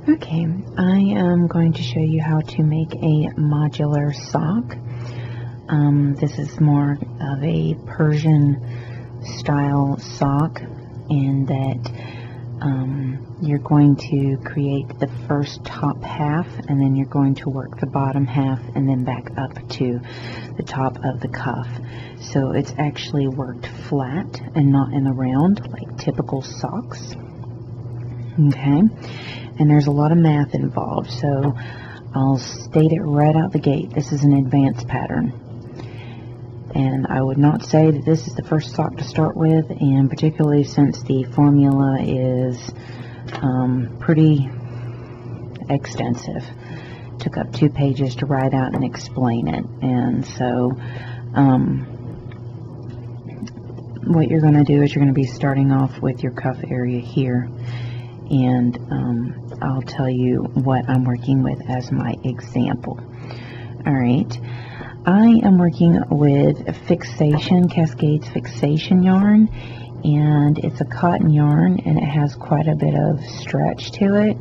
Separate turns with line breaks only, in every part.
Okay, I am going to show you how to make a modular sock. This is more of a Persian style sock in that you're going to create the first top half, and then you're going to work the bottom half and then back up to the top of the cuff. So it's actually worked flat and not in the round like typical socks. Okay, and there's a lot of math involved, so I'll state it right out the gate. This is an advanced pattern, and I would not say that this is the first sock to start with, and particularly since the formula is pretty extensive. Took up 2 pages to write out and explain it, and so what you're going to do is you're going to be starting off with your cuff area here, and I'll tell you what I'm working with as my example. Alright, I am working with fixation, Cascades fixation yarn, and it's a cotton yarn and it has quite a bit of stretch to it,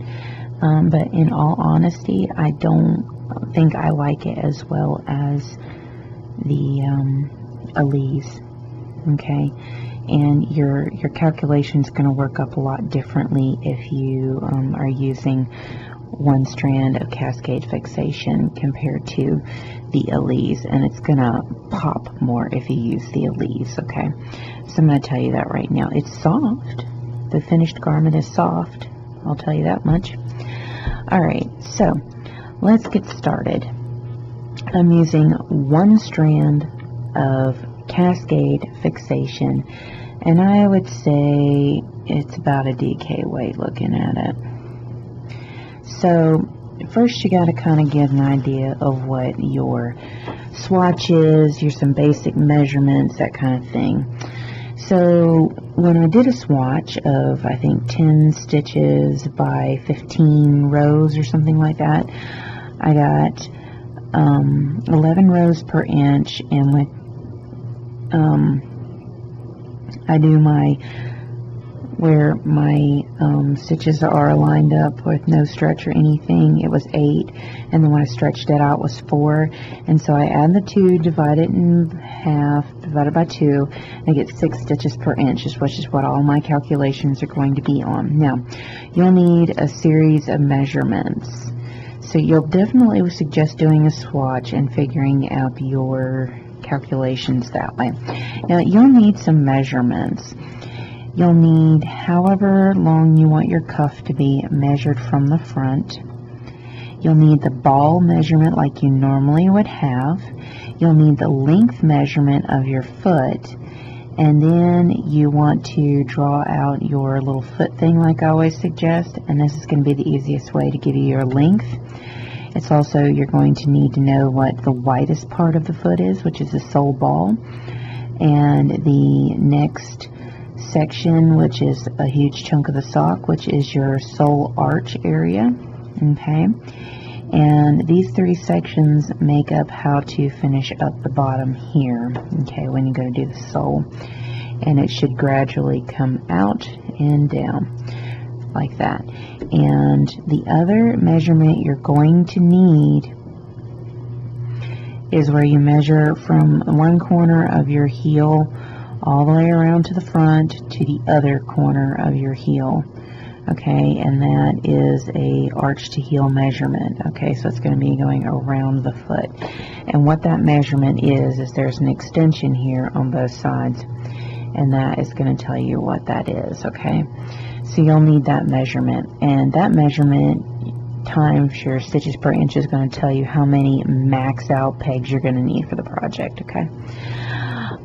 but in all honesty I don't think I like it as well as the Elise. Okay, and your calculation is going to work up a lot differently if you are using one strand of cascade fixation compared to the Elise, and it's going to pop more if you use the Elise. Okay, so I'm going to tell you that right now. It's soft. The finished garment is soft, I'll tell you that much. Alright, so let's get started. I'm using one strand of cascade fixation, and I would say it's about a DK weight looking at it. So first you got to kind of get an idea of what your swatch is, some basic measurements, that kind of thing. So when I did a swatch of I think 10 stitches by 15 rows or something like that, I got 11 rows per inch, and with I do where my stitches are lined up with no stretch or anything, it was 8, and then when I stretched it out was 4, and so I add the 2, divide it in half, divided by 2, and I get 6 stitches per inch, which is what all my calculations are going to be on. Now, you'll need a series of measurements, so you'll definitely suggest doing a swatch and figuring out your calculations that way. Now you'll need some measurements. You'll need however long you want your cuff to be measured from the front. You'll need the ball measurement like you normally would have. You'll need the length measurement of your foot, and then you want to draw out your little foot thing like I always suggest, and this is going to be the easiest way to give you your length. It's also, you're going to need to know what the widest part of the foot is, which is the sole ball, and the next section, which is a huge chunk of the sock, which is your sole arch area. Okay, and these 3 sections make up how to finish up the bottom here. Okay, when you go to do the sole, and it should gradually come out and down like that. And the other measurement you're going to need is where you measure from one corner of your heel all the way around to the front to the other corner of your heel. Okay, and that is a arch to heel measurement. Okay, so it's going to be going around the foot, and what that measurement is there's an extension here on both sides, and that is going to tell you what that is. Okay, so you'll need that measurement, and that measurement times your stitches per inch is going to tell you how many max out pegs you're going to need for the project. Okay,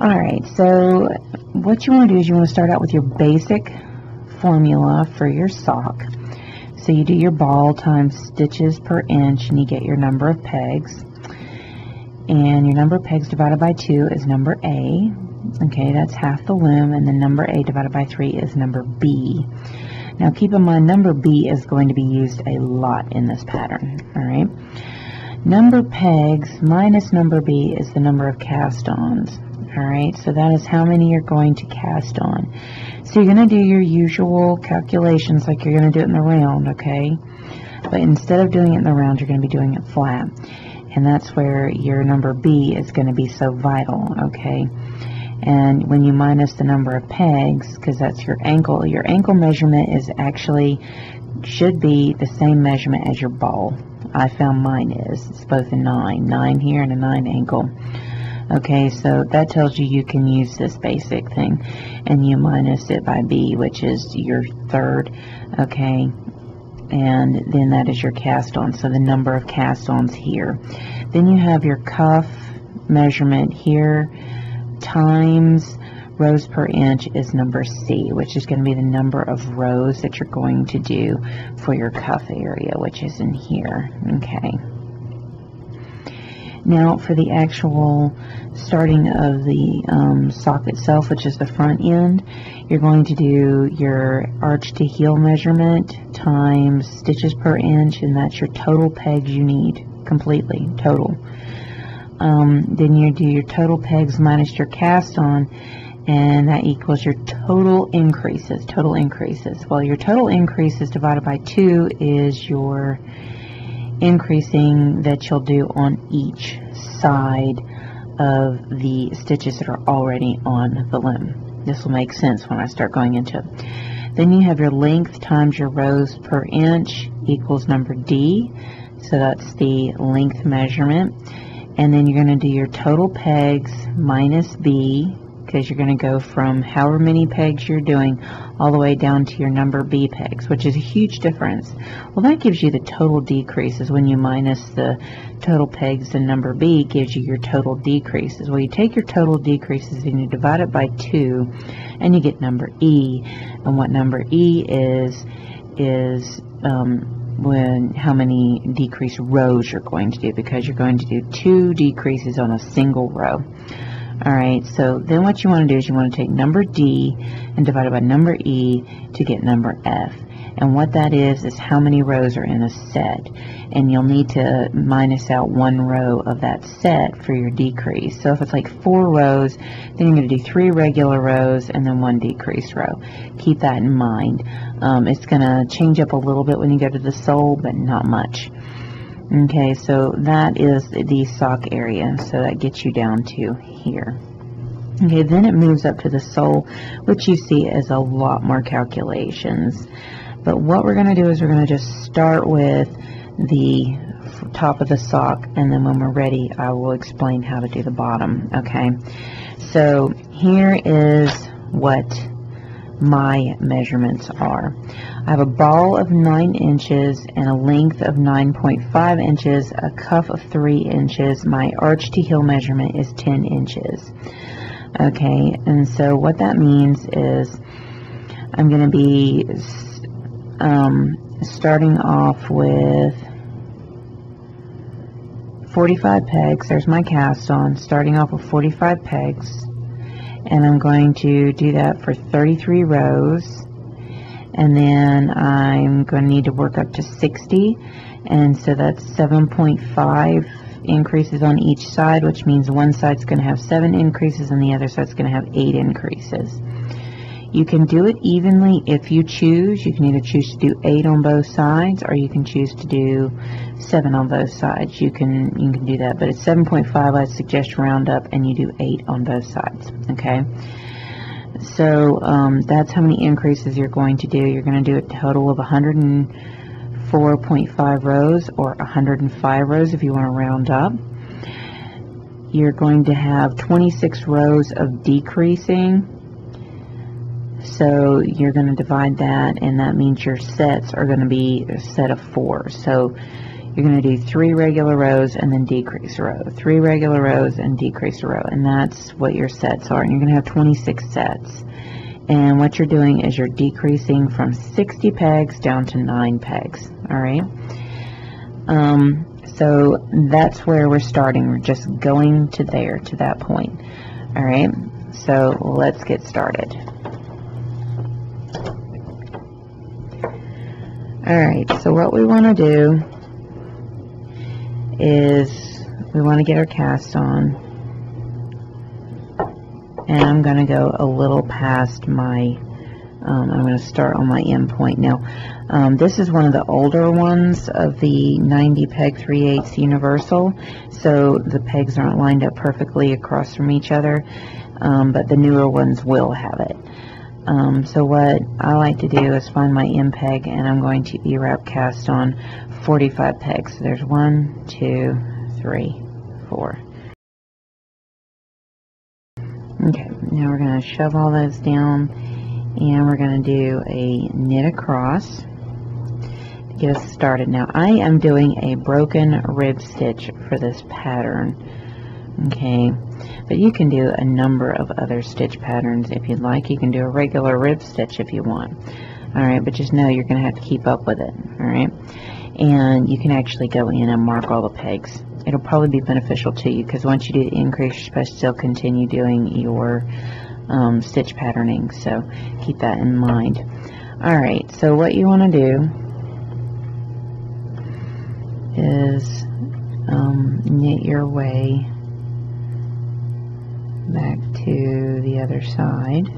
alright, so what you want to do is you want to start out with your basic formula for your sock. So you do your ball times stitches per inch, and you get your number of pegs, and your number of pegs divided by 2 is number A. Okay, that's half the loom, and then number A divided by 3 is number B. Now keep in mind, number B is going to be used a lot in this pattern. Alright, number pegs minus number B is the number of cast-ons. Alright, so that is how many you're going to cast on. So you're going to do your usual calculations like you're going to do it in the round, okay? But instead of doing it in the round, you're going to be doing it flat. And that's where your number B is going to be so vital, okay? And when you minus the number of pegs, because that's your ankle measurement is actually, should be the same measurement as your ball. I found mine is. It's both a 9 here and a 9 ankle. Okay, so that tells you you can use this basic thing. And you minus it by B, which is your third, okay? And then that is your cast on, so the number of cast ons here. Then you have your cuff measurement here, times rows per inch is number C, which is going to be the number of rows that you're going to do for your cuff area, which is in here. Okay. Now for the actual starting of the sock itself, which is the front end, you're going to do your arch to heel measurement times stitches per inch, and that's your total pegs you need, completely, total. Then you do your total pegs minus your cast on, and that equals your total increases, Well, your total increases divided by 2 is your increasing that you'll do on each side of the stitches that are already on the loom. This will make sense when I start going into it. Then you have your length times your rows per inch equals number D, so that's the length measurement. And then you're going to do your total pegs minus B, because you're going to go from however many pegs you're doing all the way down to your number B pegs, which is a huge difference. Well, that gives you the total decreases. When you minus the total pegs, the number B gives you your total decreases. Well, you take your total decreases and you divide it by 2, and you get number E. And what number E is how many decreased rows you're going to do, because you're going to do 2 decreases on a single row. Alright, so then what you want to do is you want to take number D and divide it by number E to get number F. And what that is how many rows are in a set. And you'll need to minus out 1 row of that set for your decrease. So if it's like 4 rows, then you're going to do 3 regular rows and then 1 decreased row. Keep that in mind. It's going to change up a little bit when you go to the sole, but not much. Okay, so that is the sock area, so that gets you down to here. Okay, then it moves up to the sole, which you see is a lot more calculations. But what we're going to do is we're going to just start with the top of the sock, and then when we're ready, I will explain how to do the bottom. Okay, so here is what my measurements are. I have a ball of 9 inches and a length of 9.5 inches, a cuff of 3 inches. My arch to heel measurement is 10 inches. Okay, and so what that means is I'm going to be starting off with 45 pegs. There's my cast on, starting off with 45 pegs. And I'm going to do that for 33 rows, and then I'm going to need to work up to 60, and so that's 7.5 increases on each side, which means one side's going to have 7 increases and the other side's going to have 8 increases. You can do it evenly if you choose. You can either choose to do 8 on both sides, or you can choose to do 7 on both sides. You can do that, but it's 7.5. I suggest round up and you do 8 on both sides. Okay, so that's how many increases you're going to do. You're going to do a total of 104.5 rows, or 105 rows if you want to round up. You're going to have 26 rows of decreasing. So you're going to divide that, and that means your sets are going to be a set of 4. So you're going to do 3 regular rows and then decrease a row, 3 regular rows and decrease a row, and that's what your sets are. And you're going to have 26 sets. And what you're doing is you're decreasing from 60 pegs down to 9 pegs. All right. So that's where we're starting. We're just going to that point. All right. So let's get started. Alright, so what we want to do is we want to get our cast on, and I'm going to go a little past my I'm going to start on my end point. Now, this is one of the older ones of the 90 peg 3/8 universal, so the pegs aren't lined up perfectly across from each other, but the newer ones will have it. So what I like to do is find my end peg, and I'm going to E-wrap cast on 45 pegs. So there's 1, 2, 3, 4. Okay, now we're going to shove all those down, and we're going to do a knit across to get us started. Now I am doing a broken rib stitch for this pattern, okay, but you can do a number of other stitch patterns if you'd like. You can do a regular rib stitch if you want. Alright, but just know you're going to have to keep up with it. Alright, and you can actually go in and mark all the pegs. It'll probably be beneficial to you, because once you do the increase, you're supposed to still continue doing your stitch patterning, so keep that in mind. Alright, so what you want to do is knit your way back to the other side.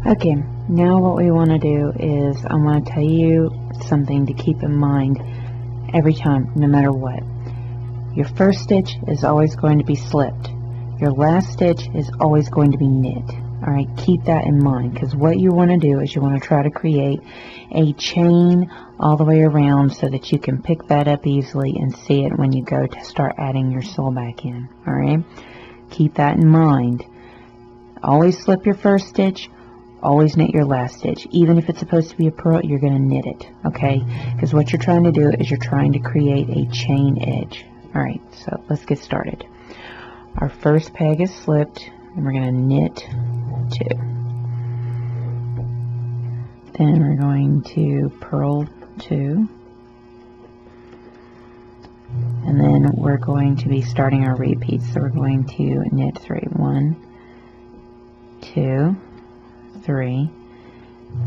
Okay, now what we want to do is I want to tell you something to keep in mind every time, no matter what. Your first stitch is always going to be slipped. Your last stitch is always going to be knit. Alright, keep that in mind, because what you want to do is you want to try to create a chain all the way around so that you can pick that up easily and see it when you go to start adding your sew back in. Alright, keep that in mind. Always slip your first stitch, always knit your last stitch. Even if it's supposed to be a purl, you're going to knit it, okay? Because what you're trying to do is you're trying to create a chain edge. Alright, so let's get started. Our first peg is slipped, and we're going to knit 2. Then we're going to purl 2. And then we're going to be starting our repeats. So we're going to knit 3. 1, 2, 3,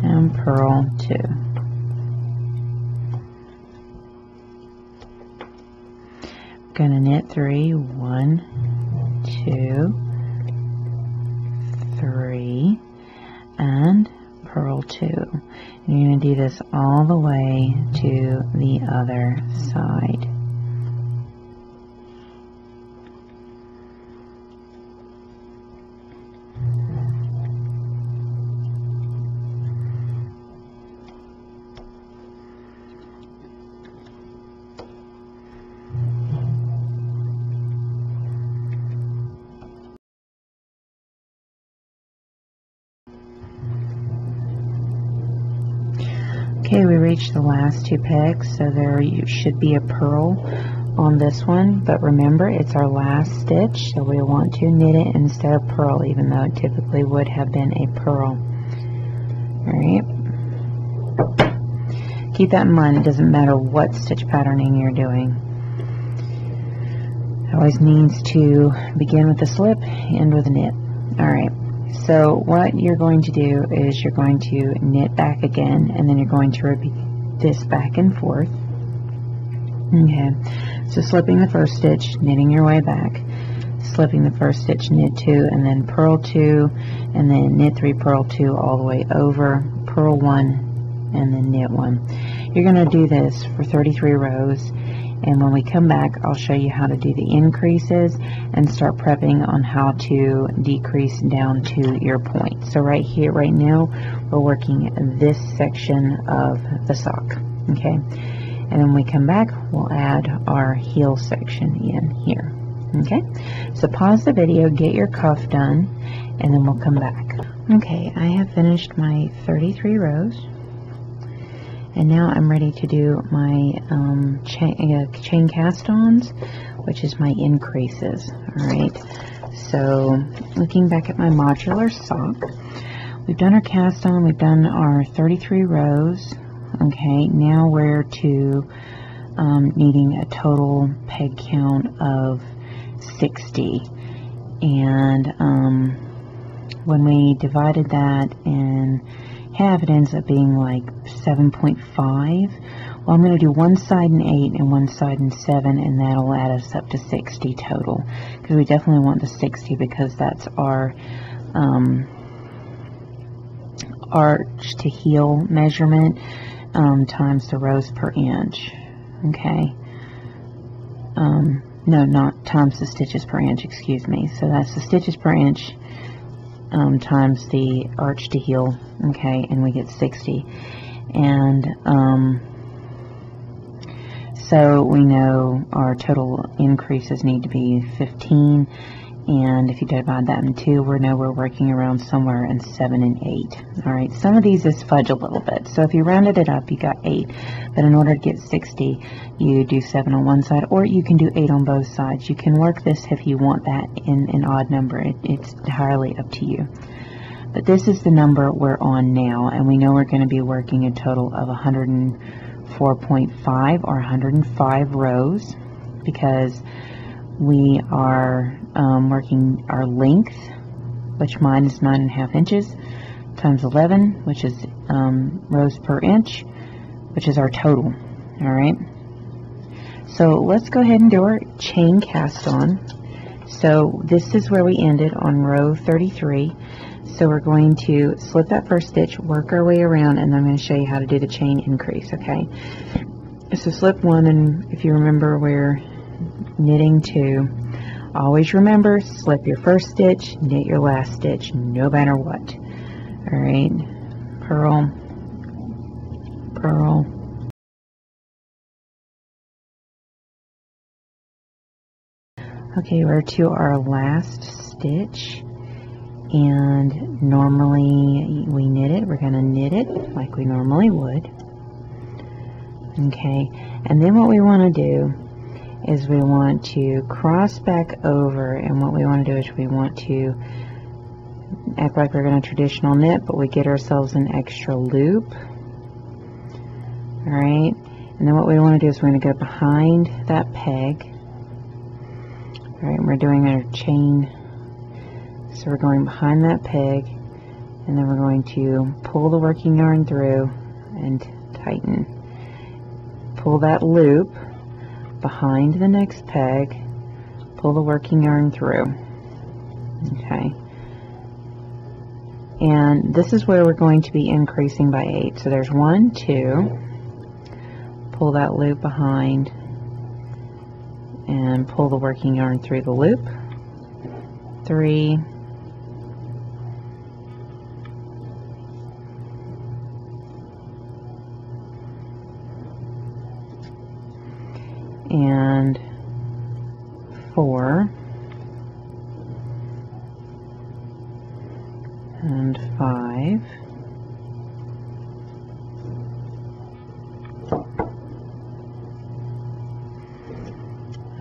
and purl 2. Going to knit 3. 1, 2, 3, and purl 2. And you're going to do this all the way to the other side. Okay, we reached the last 2 pegs, so there should be a purl on this one, but remember it's our last stitch, so we want to knit it instead of purl, even though it typically would have been a purl. Alright, keep that in mind. It doesn't matter what stitch patterning you're doing. It always needs to begin with a slip, end with a knit. Alright. So what you're going to do is you're going to knit back again, and then you're going to repeat this back and forth. Okay, so slipping the first stitch, knitting your way back, slipping the first stitch, knit 2, and then purl 2, and then knit 3, purl 2 all the way over, purl 1, and then knit 1. You're going to do this for 33 rows. And when we come back, I'll show you how to do the increases and start prepping on how to decrease down to your point. So right here, right now, we're working this section of the sock, okay? And when we come back, we'll add our heel section in here, okay? So pause the video, get your cuff done, and then we'll come back. Okay, I have finished my 33 rows. And now I'm ready to do my chain cast-ons, which is my increases. Alright, so looking back at my modular sock, we've done our cast-on, we've done our 33 rows. Okay, now we're to needing a total peg count of 60. And when we divided that in have, it ends up being like 7.5. Well, I'm going to do one side in 8 and one side in 7, and that'll add us up to 60 total, because we definitely want the 60 because that's our arch to heel measurement times the rows per inch. Okay. No, not times the stitches per inch, excuse me. So that's the stitches per inch times the arch to heel, okay, and we get 60. And so we know our total increases need to be 15, and if you divide that in 2, we know we're working around somewhere in 7 and 8. Alright, some of these is fudge a little bit, so if you rounded it up, you got 8, but in order to get 60, you do 7 on one side, or you can do 8 on both sides. You can work this if you want that in an odd number. It's entirely up to you. But this is the number we're on now, and we know we're going to be working a total of 104.5 or 105 rows, because we are working our length, which mine is 9.5 inches, times 11, which is rows per inch, which is our total. Alright, so let's go ahead and do our chain cast on. So this is where we ended on row 33. So we're going to slip that first stitch, work our way around, and I'm going to show you how to do the chain increase. Okay, so slip 1, and if you remember, we're knitting 2. Always remember, slip your first stitch, knit your last stitch, no matter what. Alright, purl, purl. Okay, we're to our last stitch, and normally we knit it. We're going to knit it like we normally would. Okay, and then what we want to do is we want to cross back over, and what we want to do is we want to act like we're going to traditional knit, but we get ourselves an extra loop. Alright, and then what we want to do is we're going to go behind that peg. Alright, we're doing our chain, so we're going behind that peg, and then we're going to pull the working yarn through and tighten. Pull that loop behind the next peg, pull the working yarn through. Okay, and this is where we're going to be increasing by 8. So there's 1, 2, pull that loop behind and pull the working yarn through the loop, 3, and 4, and 5,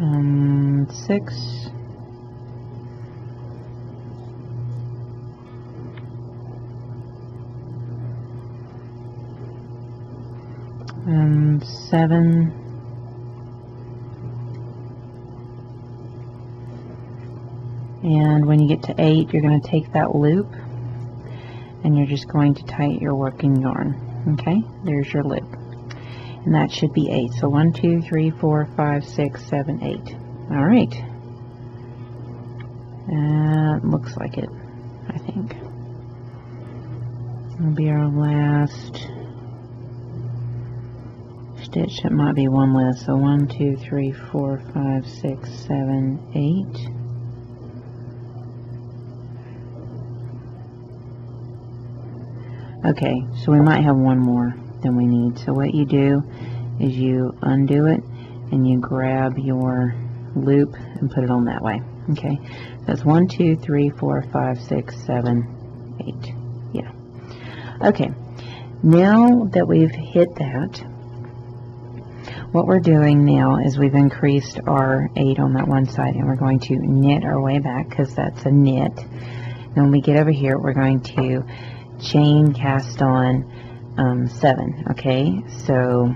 and 6, and 7, and when you get to 8, you're going to take that loop and you're just going to tighten your working yarn. Okay, there's your loop, and that should be 8. So 1, 2, 3, 4, 5, 6, 7, 8. All right, looks like it, I think. That'll be our last stitch. It might be one less. So 1, 2, 3, 4, 5, 6, 7, 8. Okay, so we might have one more than we need. So what you do is you undo it and you grab your loop and put it on that way. Okay, that's 1, 2, 3, 4, 5, 6, 7, 8. Yeah. Okay, now that we've hit that, what we're doing now is we've increased our 8 on that one side, and we're going to knit our way back because that's a knit. And when we get over here, we're going to chain cast on 7. Okay, so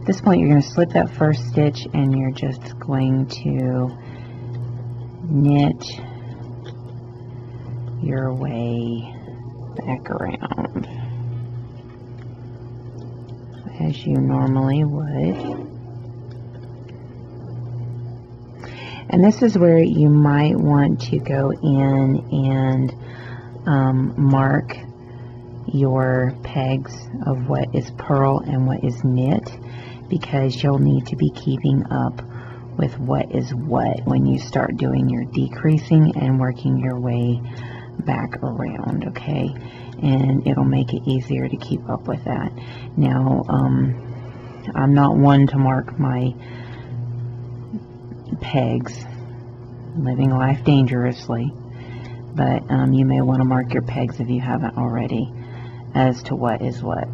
at this point you're going to slip that first stitch and you're just going to knit your way back around as you normally would. And this is where you might want to go in and mark your pegs of what is purl and what is knit, because you'll need to be keeping up with what is what when you start doing your decreasing and working your way back around, okay? And it'll make it easier to keep up with that. Now, I'm not one to mark my pegs, living life dangerously, but you may want to mark your pegs if you haven't already as to what is what.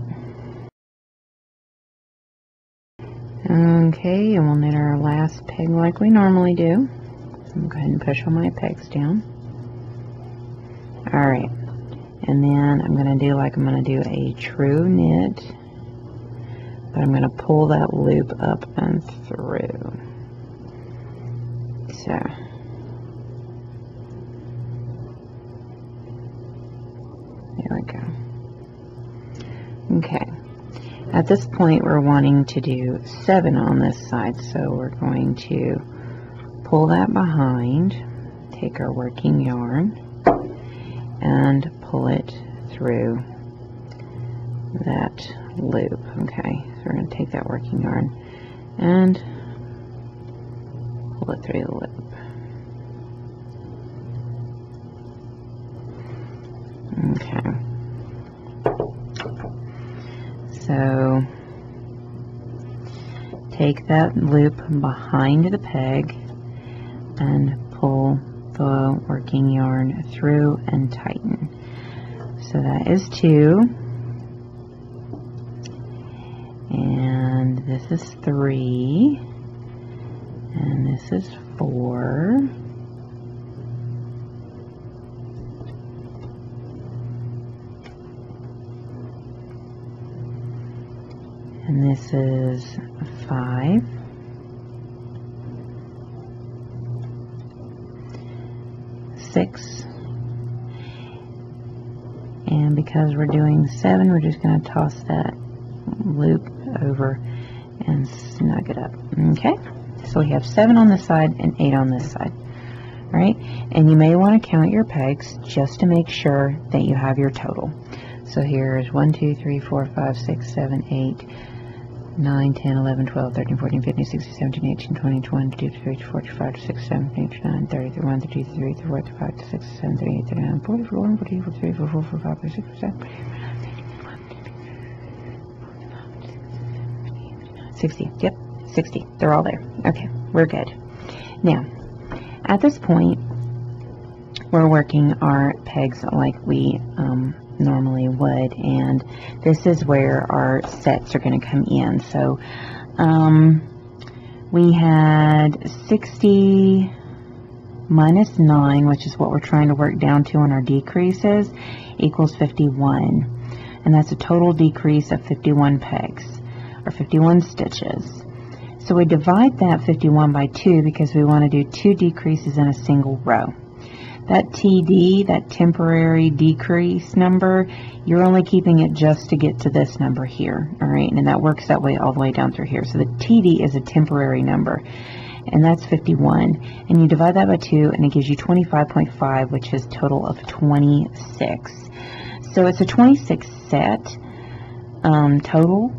Okay, and we'll knit our last peg like we normally do. So I'm going to go ahead and push all my pegs down. Alright, and then I'm going to do like I'm going to do a true knit, but I'm going to pull that loop up and through. So, there we go. Okay, at this point we're wanting to do 7 on this side, so we're going to pull that behind, take our working yarn, and pull it through that loop. Okay, so we're going to take that working yarn and pull it through the loop. Okay, so take that loop behind the peg and pull the working yarn through and tighten. So that is 2, and this is 3, and this is 4, and this is 5, 6, and because we're doing 7, we're just going to toss that loop over and snug it up. Okay, so we have 7 on this side and 8 on this side. All right, and you may want to count your pegs just to make sure that you have your total. So here's 1, 2, 3, 4, 5, 6, 7, 8, 9, 10, 11, 12, 13, 14, 15, 16, 17, 18, 20, 22, 23, 24, 25, 26, 27, 28, 29, 30, 31, 32, 33, 34, 35, 36, 37, 38, 39, 40, 41, 42, 43, 44, 45, 46, 47, 60. Yep, 60. They're all there. Okay, we're good. Now, at this point, we're working our pegs like we normally would, and this is where our sets are going to come in. So we had 60 minus 9, which is what we're trying to work down to on our decreases, equals 51, and that's a total decrease of 51 pegs, or 51 stitches. So we divide that 51 by 2 because we want to do 2 decreases in a single row. That TD, that temporary decrease number, you're only keeping it just to get to this number here, all right? And that works that way all the way down through here. So the TD is a temporary number, and that's 51. And you divide that by 2, and it gives you 25.5, which is a total of 26. So it's a 26 set total.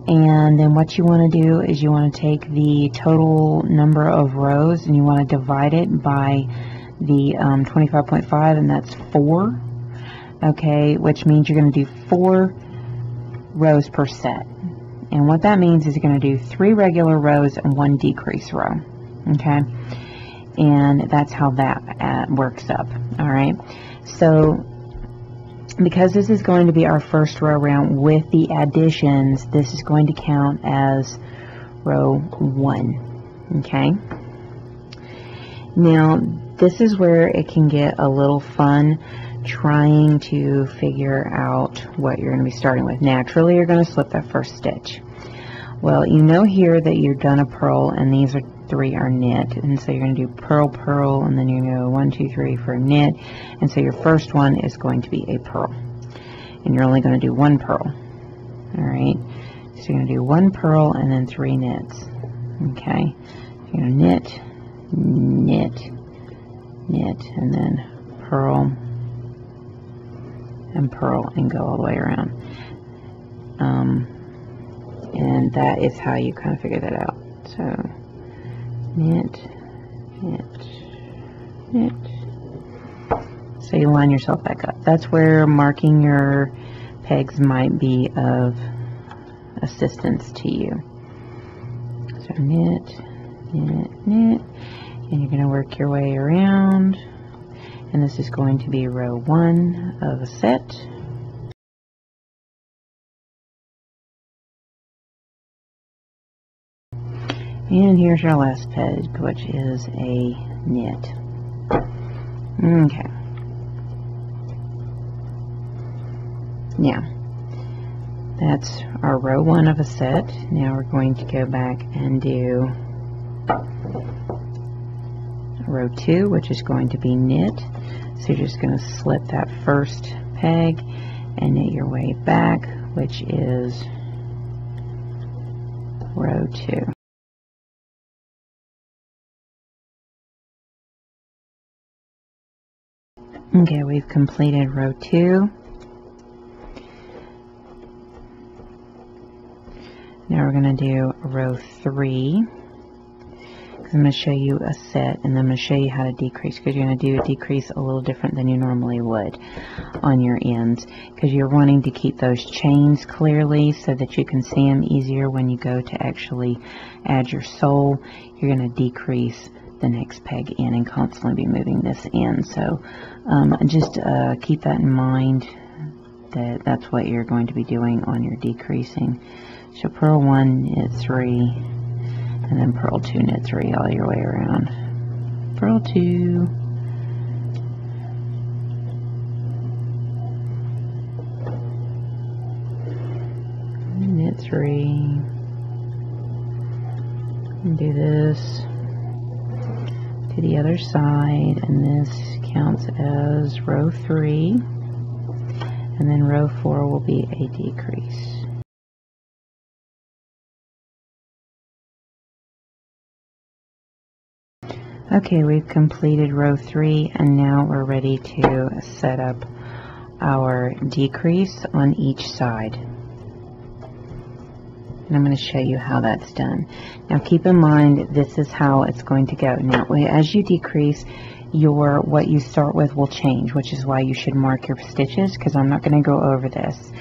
And then what you want to do is you want to take the total number of rows, and you want to divide it by the 25.5, and that's 4, okay, which means you're going to do 4 rows per set. And what that means is you're going to do 3 regular rows and 1 decrease row, okay, and that's how that works up. All right, so because this is going to be our first row round with the additions, this is going to count as row 1, okay. Now this is where it can get a little fun trying to figure out what you're going to be starting with. Naturally, you're going to slip that first stitch. Well, you know here that you've done a purl, and these 3 are knit, and so you're going to do purl, purl, and then you're going to go 1, 2, 3 for a knit, and so your first one is going to be a purl. and you're only going to do 1 purl. Alright, so you're going to do 1 purl and then 3 knits. Okay, you're going to knit, knit, knit, and then purl and purl and go all the way around. And that is how you kind of figure that out. So knit, knit, knit. So you line yourself back up. That's where marking your pegs might be of assistance to you. So knit, knit, knit, and you're going to work your way around. And this is going to be row 1 of a set. And here's your last peg, which is a knit. Okay. Now, that's our row 1 of a set. Now we're going to go back and do row 2, which is going to be knit. So you're just going to slip that first peg and knit your way back, which is row 2. Okay, we've completed row 2. Now we're going to do row 3. I'm going to show you a set, and then I'm going to show you how to decrease, because you're going to do a decrease a little different than you normally would on your ends, because you're wanting to keep those chains clearly so that you can see them easier when you go to actually add your sole. You're going to decrease the next peg in and constantly be moving this in. So just keep that in mind, that that's what you're going to be doing on your decreasing. So purl 1, knit 3, and then purl 2, knit 3 all your way around. Purl 2, knit 3, and do this to the other side, and this counts as row 3, and then row 4 will be a decrease. Okay, we've completed row 3, and now we're ready to set up our decrease on each side. And I'm going to show you how that's done. Now keep in mind, this is how it's going to go. Now as you decrease, what you start with will change, which is why you should mark your stitches, because I'm not going to go over this.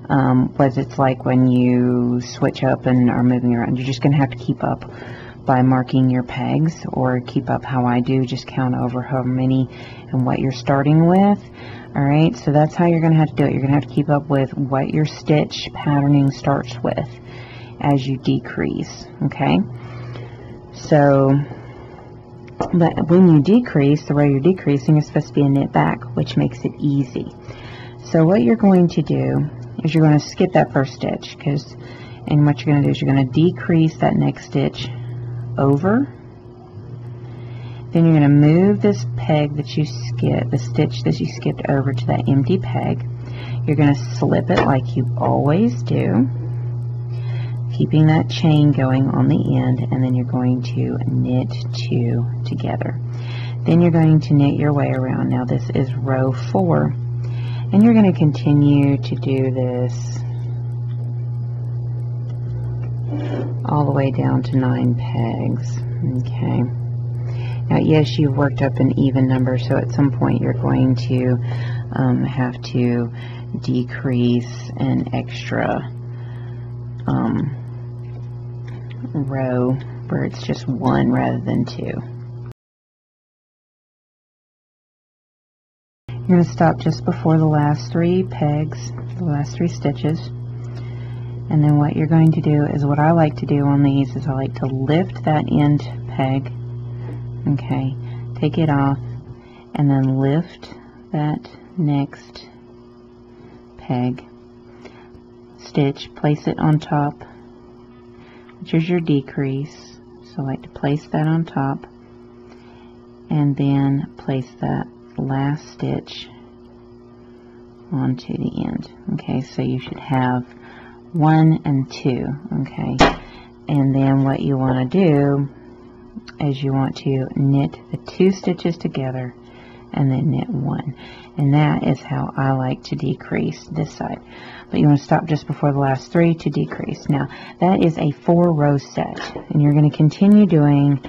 What it's like when you switch up and are moving around. You're just going to have to keep up by marking your pegs, or keep up how I do, just count over how many and what you're starting with. Alright, so that's how you're going to have to do it. You're going to have to keep up with what your stitch patterning starts with as you decrease. Okay, so but when you decrease, the way you're decreasing is supposed to be a knit back, which makes it easy. So what you're going to do is you're going to skip that first stitch, and what you're going to do is you're going to decrease that next stitch over. Then you're going to move this peg that you skipped, the stitch that you skipped over, to that empty peg. You're going to slip it like you always do, keeping that chain going on the end, and then you're going to knit 2 together. Then you're going to knit your way around. Now this is row 4, and you're going to continue to do this all the way down to 9 pegs. Okay. Now, yes, you've worked up an even number, so at some point you're going to have to decrease an extra row where it's just 1 rather than 2. You're going to stop just before the last 3 pegs, the last 3 stitches. And then what you're going to do is, what I like to do on these is I like to lift that end peg, okay, take it off, and then lift that next peg, stitch, place it on top, which is your decrease. So I like to place that on top, and then place that last stitch onto the end. Okay, so you should have 1 and 2. Okay, and then what you want to do is you want to knit the 2 stitches together and then knit 1, and that is how I like to decrease this side. But you want to stop just before the last 3 to decrease. Now that is a 4-row set, and you're going to continue doing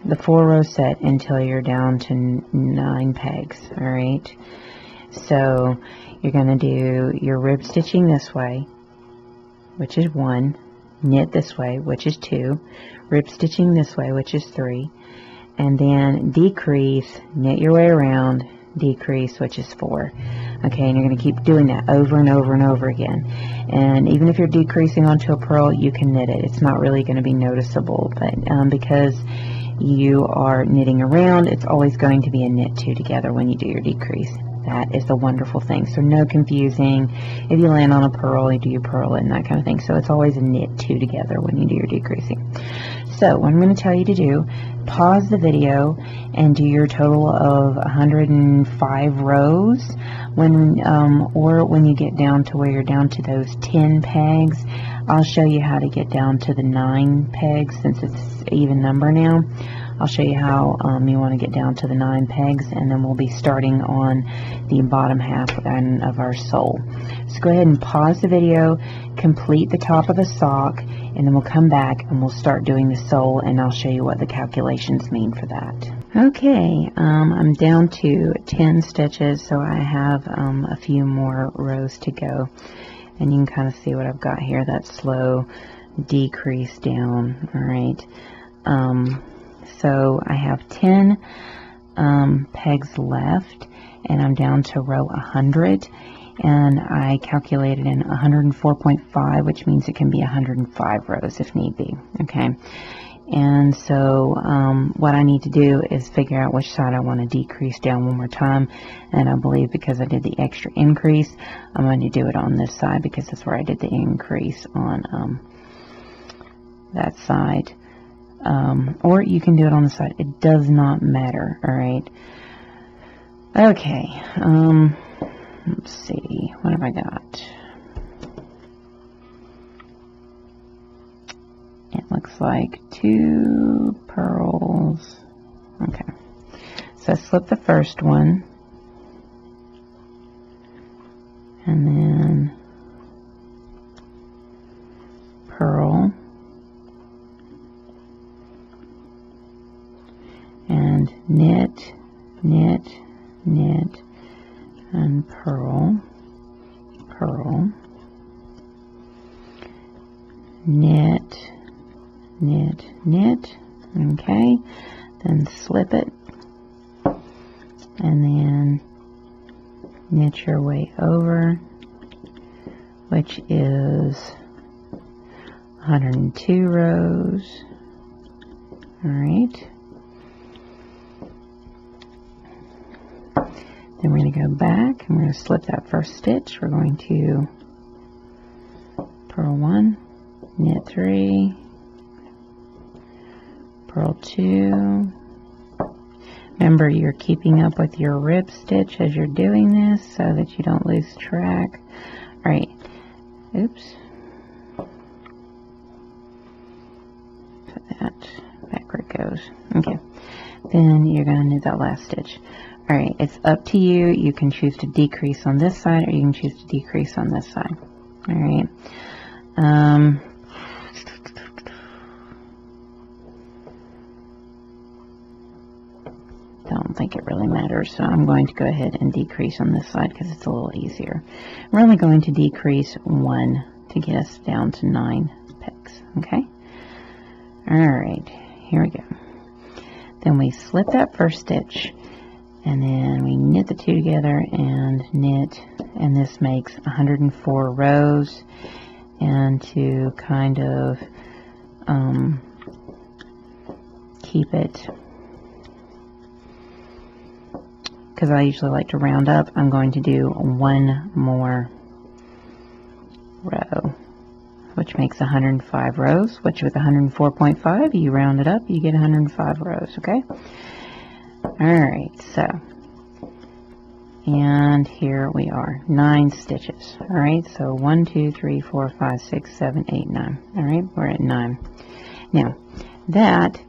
the 4-row set until you're down to 9 pegs. Alright, so you're going to do your rib stitching this way, which is 1, knit this way, which is 2, rib stitching this way, which is 3, and then decrease, knit your way around, decrease, which is 4. Okay, and you're going to keep doing that over and over and over again. And even if you're decreasing onto a purl, you can knit it. It's not really going to be noticeable, but because you are knitting around, it's always going to be a knit 2 together when you do your decrease. That is the wonderful thing. So no confusing. If you land on a purl, you do your purl and that kind of thing. So it's always a knit 2 together when you do your decreasing. So what I'm going to tell you to do, pause the video and do your total of 105 rows. Or when you get down to where you're down to those 10 pegs, I'll show you how to get down to the 9 pegs since it's even number now. I'll show you how you want to get down to the 9 pegs, and then we'll be starting on the bottom half of our sole. So go ahead and pause the video, complete the top of the sock, and then we'll come back and we'll start doing the sole, and I'll show you what the calculations mean for that. Okay, I'm down to 10 stitches, so I have a few more rows to go, and you can kind of see what I've got here, that slow decrease down. Alright, so I have 10 pegs left, and I'm down to row 100, and I calculated in 104.5, which means it can be 105 rows if need be. Okay, and so what I need to do is figure out which side I want to decrease down one more time, and I believe because I did the extra increase, I'm going to do it on this side because that's where I did the increase on that side. Or you can do it on the side. It does not matter. Alright. Okay. Let's see. What have I got? It looks like 2 purls. Okay. So slip the first one. And then purl. And knit, knit, knit, and purl, purl, knit, knit, knit. Okay, then slip it, and then knit your way over, which is 102 rows. All right. Then we're going to go back and we're going to slip that first stitch. We're going to purl 1, knit 3, purl 2. Remember, you're keeping up with your rib stitch as you're doing this so that you don't lose track. Alright, oops. Put that back where it goes. Okay, then you're going to knit that last stitch. Alright, it's up to you. You can choose to decrease on this side or you can choose to decrease on this side. Alright. Don't think it really matters, so I'm going to go ahead and decrease on this side because it's a little easier. We're only going to decrease 1 to get us down to 9 pegs. Okay? Alright, here we go. Then we slip that first stitch. And then we knit the 2 together and knit, and this makes 104 rows. And to kind of keep it, because I usually like to round up, I'm going to do 1 more row, which makes 105 rows, which with 104.5, you round it up, you get 105 rows, okay? Alright, so And here we are, 9 stitches. All right, so 1, 2, 3, 4, 5, 6, 7, 8, 9. All right, we're at 9. Now, that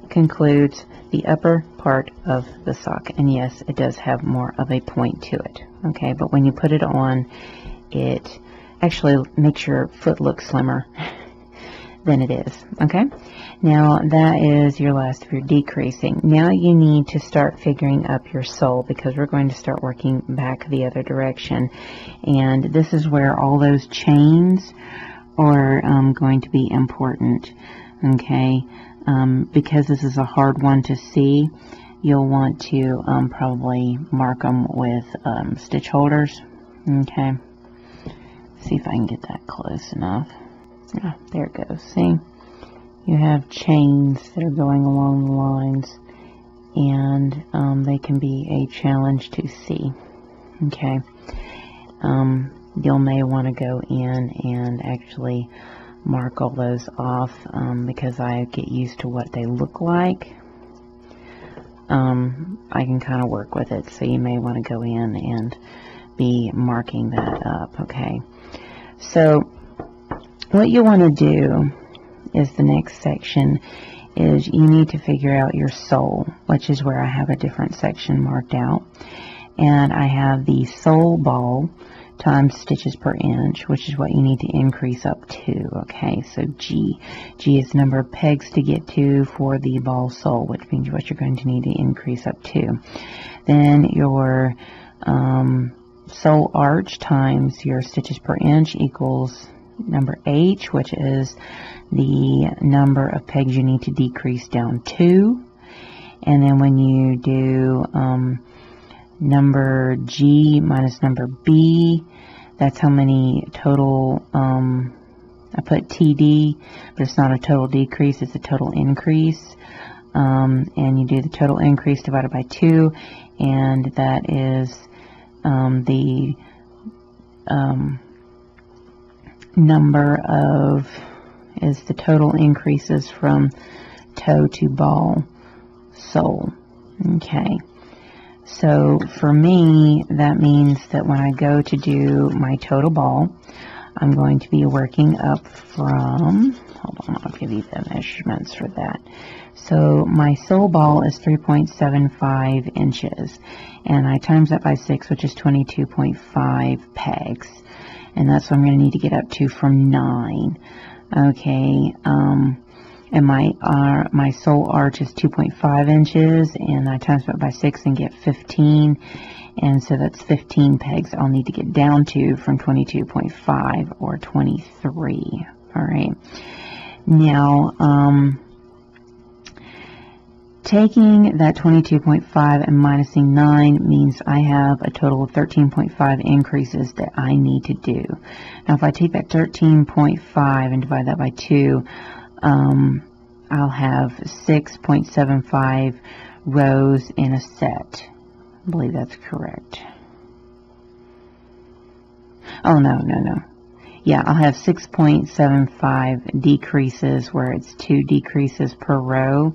concludes the upper part of the sock. And yes, it does have more of a point to it. Okay, but when you put it on, it actually makes your foot look slimmer than it is. Okay, now that is your last of your decreasing. Now you need to start figuring up your sole, because we're going to start working back the other direction, and this is where all those chains are going to be important. Okay, because this is a hard one to see, you'll want to probably mark them with stitch holders. Okay, see if I can get that close enough. Ah, there it goes. See, you have chains that are going along the lines, and they can be a challenge to see. Okay, you may want to go in and actually mark all those off, because I get used to what they look like. I can kind of work with it, so you may want to go in and be marking that up. Okay, so what you want to do is the next section is you need to figure out your sole, which is where I have a different section marked out, and I have the sole ball times stitches per inch, which is what you need to increase up to. Okay, so G is the number of pegs to get to for the ball sole, which means what you're going to need to increase up to. Then your sole arch times your stitches per inch equals number H, which is the number of pegs you need to decrease down to. And then when you do number G minus number B, that's how many total, I put TD, but it's not a total decrease, it's a total increase. And you do the total increase divided by 2, and that is the number of, is the total increases from toe to ball sole. Okay, so for me, that means that when I go to do my total ball, I'm going to be working up from, hold on, I'll give you the measurements for that. So my sole ball is 3.75 inches, and I times that by 6, which is 22.5 pegs. And that's what I'm going to need to get up to from 9. Okay, and my sole arch is 2.5 inches, and I times that by 6 and get 15, and so that's 15 pegs I'll need to get down to from 22.5 or 23. All right, now taking that 22.5 and minusing 9 means I have a total of 13.5 increases that I need to do. Now if I take that 13.5 and divide that by 2, I'll have 6.75 rows in a set. I believe that's correct. Oh, no. Yeah, I'll have 6.75 decreases where it's 2 decreases per row.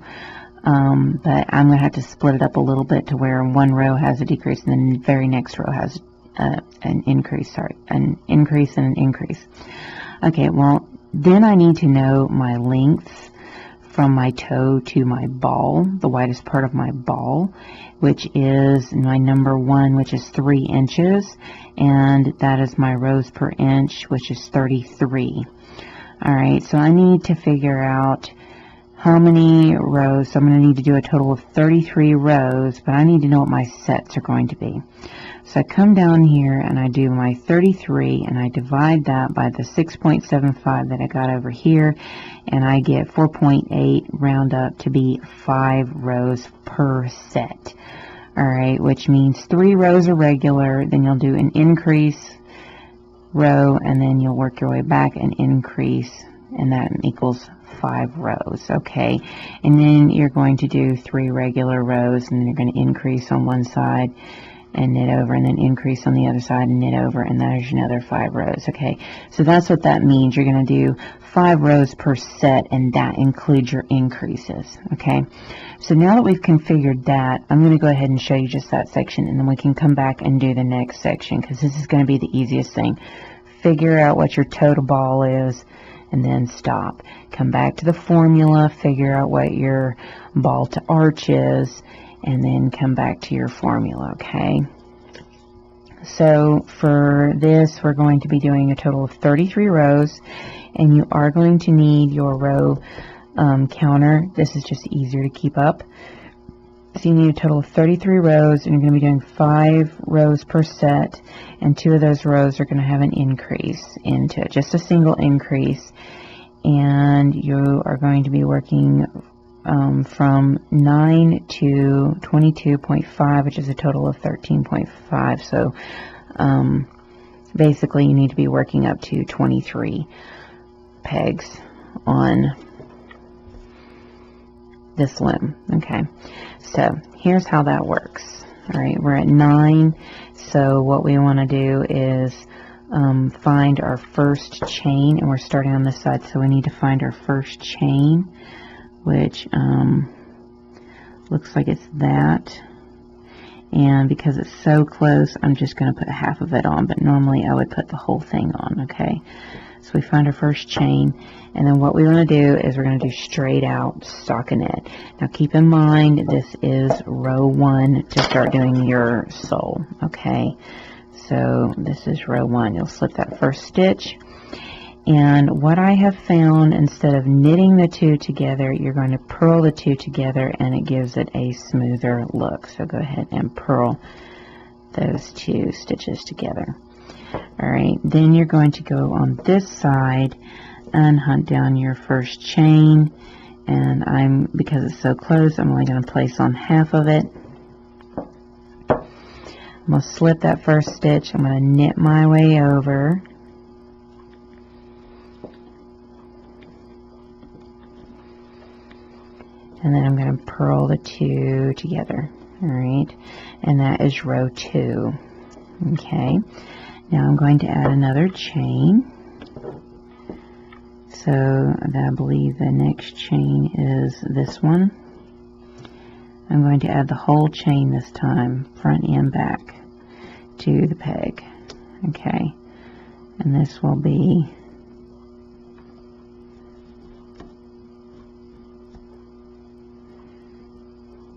But I'm going to have to split it up a little bit to where one row has a decrease and then the very next row has an increase, an increase and an increase. Okay, well, then I need to know my lengths from my toe to my ball, the widest part of my ball, which is my number 1, which is 3 inches, and that is my rows per inch, which is 33. All right, so I need to figure out how many rows. So I'm going to need to do a total of 33 rows, but I need to know what my sets are going to be. So I come down here and I do my 33 and I divide that by the 6.75 that I got over here, and I get 4.8 round up to be 5 rows per set. Alright, which means 3 rows are regular, then you'll do an increase row, and then you'll work your way back and increase, and that equals 5 rows. Okay, and then you're going to do 3 regular rows, and then you're going to increase on one side and knit over, and then increase on the other side and knit over, and there's another 5 rows. Okay, so that's what that means. You're going to do 5 rows per set, and that includes your increases. Okay, so now that we've configured that, I'm going to go ahead and show you just that section, and then we can come back and do the next section, because this is going to be the easiest thing. Figure out what your total ball is, and then stop. Come back to the formula, figure out what your ball to arch is, and then come back to your formula. Okay, so for this we're going to be doing a total of 33 rows, and you are going to need your row counter. This is just easier to keep up. So you need a total of 33 rows, and you're going to be doing 5 rows per set, and 2 of those rows are going to have an increase into it, just a single increase, and you are going to be working from 9 to 22.5, which is a total of 13.5. So basically you need to be working up to 23 pegs on this loom. Okay, so here's how that works. Alright, we're at 9, so what we want to do is find our first chain, and we're starting on this side, so we need to find our first chain, which looks like it's that, and because it's so close, I'm just going to put half of it on, but normally I would put the whole thing on. Okay, so we find our first chain, and then what we want to do is we're going to do straight out stockinette. Now keep in mind this is row 1 to start doing your sole. Okay, so this is row 1. You'll slip that first stitch, and what I have found, instead of knitting the 2 together, you're going to purl the 2 together, and it gives it a smoother look. So go ahead and purl those 2 stitches together. Alright, then you're going to go on this side and hunt down your first chain, and because it's so close, I'm only going to place on half of it. I'm going to slip that first stitch, I'm going to knit my way over, and then I'm going to purl the 2 together. Alright, and that is row 2. Okay, now I'm going to add another chain. So I believe the next chain is this one. I'm going to add the whole chain this time, front and back, to the peg. Okay, and this will be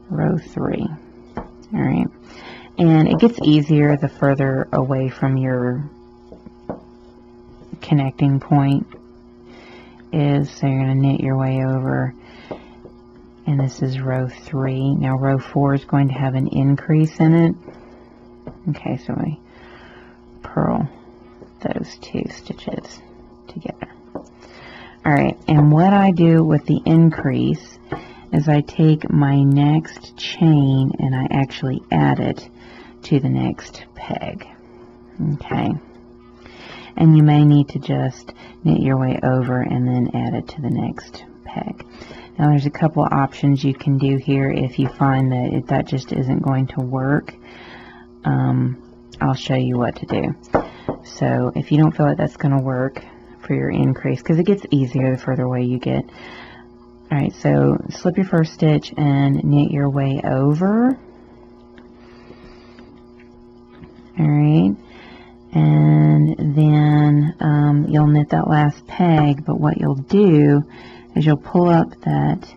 row 3. Alright, and it gets easier the further away from your connecting point is. So you're going to knit your way over, and this is row 3. Now row 4 is going to have an increase in it. Okay, so we purl those 2 stitches together. Alright, and what I do with the increase is I take my next chain and I actually add it to the next peg. Okay, and you may need to just knit your way over and then add it to the next peg. Now there's a couple options you can do here if you find that that just isn't going to work. I'll show you what to do. So if you don't feel like that's going to work for your increase, because it gets easier the further away you get. Alright, so slip your first stitch and knit your way over. Alright, and then you'll knit that last peg, but what you'll do is you'll pull up that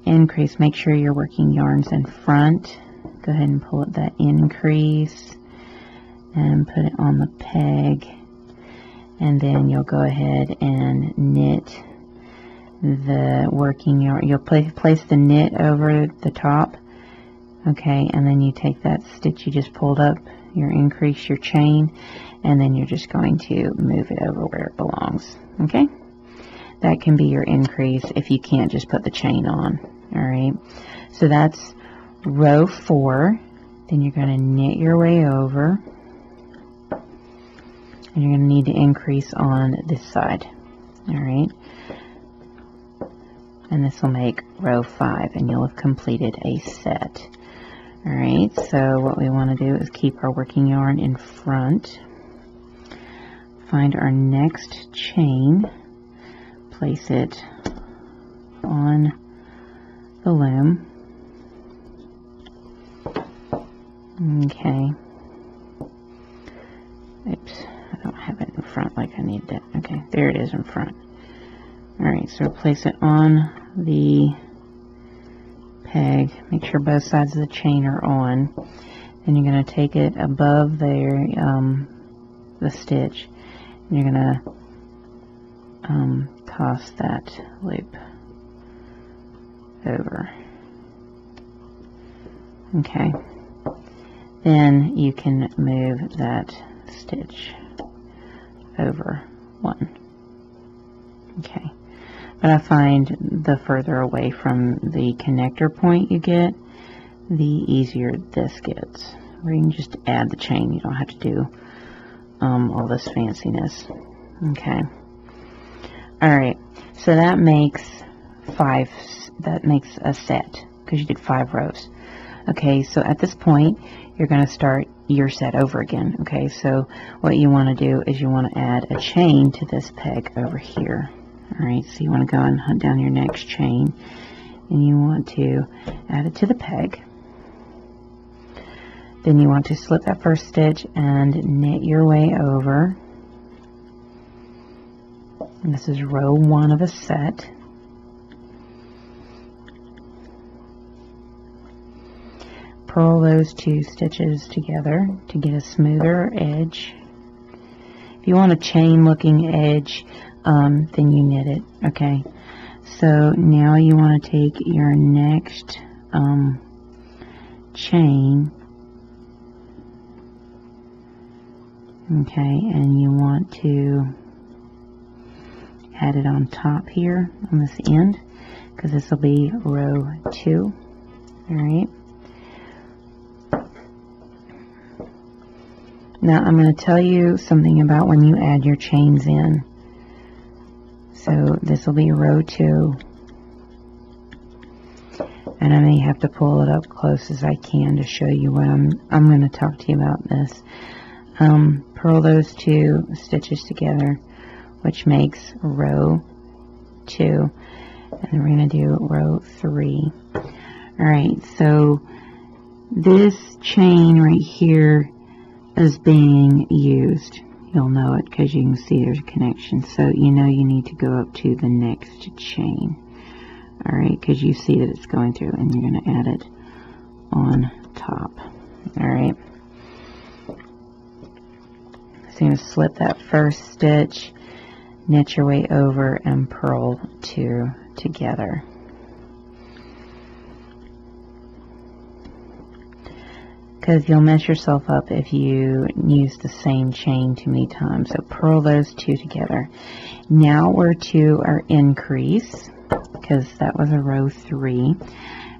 increase. Make sure you're working yarns in front. Go ahead and pull up that increase and put it on the peg, and then you'll go ahead and knit the working yarn. You'll place the knit over the top, okay, and then you take that stitch you just pulled up, your increase, your chain, and then you're just going to move it over where it belongs. Okay, that can be your increase if you can't just put the chain on. Alright, so that's row 4. Then you're going to knit your way over, and you're going to need to increase on this side. Alright, and this will make row 5, and you'll have completed a set. Alright, so what we want to do is keep our working yarn in front, find our next chain, place it on the loom. Okay. Oops, I don't have it in front like I need that. Okay, there it is in front. Alright, so place it on the peg. Make sure both sides of the chain are on. Then you're going to take it above there, the stitch, and you're going to toss that loop over. Okay. Then you can move that stitch over one. Okay. But I find the further away from the connector point you get, the easier this gets. Or you can just add the chain. You don't have to do all this fanciness. Okay. Alright. So that makes a set, because you did 5 rows. Okay, so at this point, you're going to start your set over again. Okay, so what you want to do is you want to add a chain to this peg over here. Alright, so you want to go and hunt down your next chain, and you want to add it to the peg. Then you want to slip that first stitch and knit your way over. And this is row 1 of a set. Purl those 2 stitches together to get a smoother edge. If you want a chain looking edge, then you knit it. Okay, so now you want to take your next chain, okay, and you want to add it on top here on this end, because this will be row 2. Alright, now I'm going to tell you something about when you add your chains in. So this will be row 2, and I may have to pull it up close as I can to show you what I'm going to talk to you about this. Purl those 2 stitches together, which makes row 2, and then we're going to do row 3. Alright, so this chain right here is being used. You'll know it because you can see there's a connection, so you know you need to go up to the next chain. Alright, because you see that it's going through, and you're going to add it on top. Alright, so you're going to slip that first stitch, knit your way over, and purl 2 together. Because you'll mess yourself up if you use the same chain too many times. So purl those 2 together. Now we're to our increase, because that was a row 3.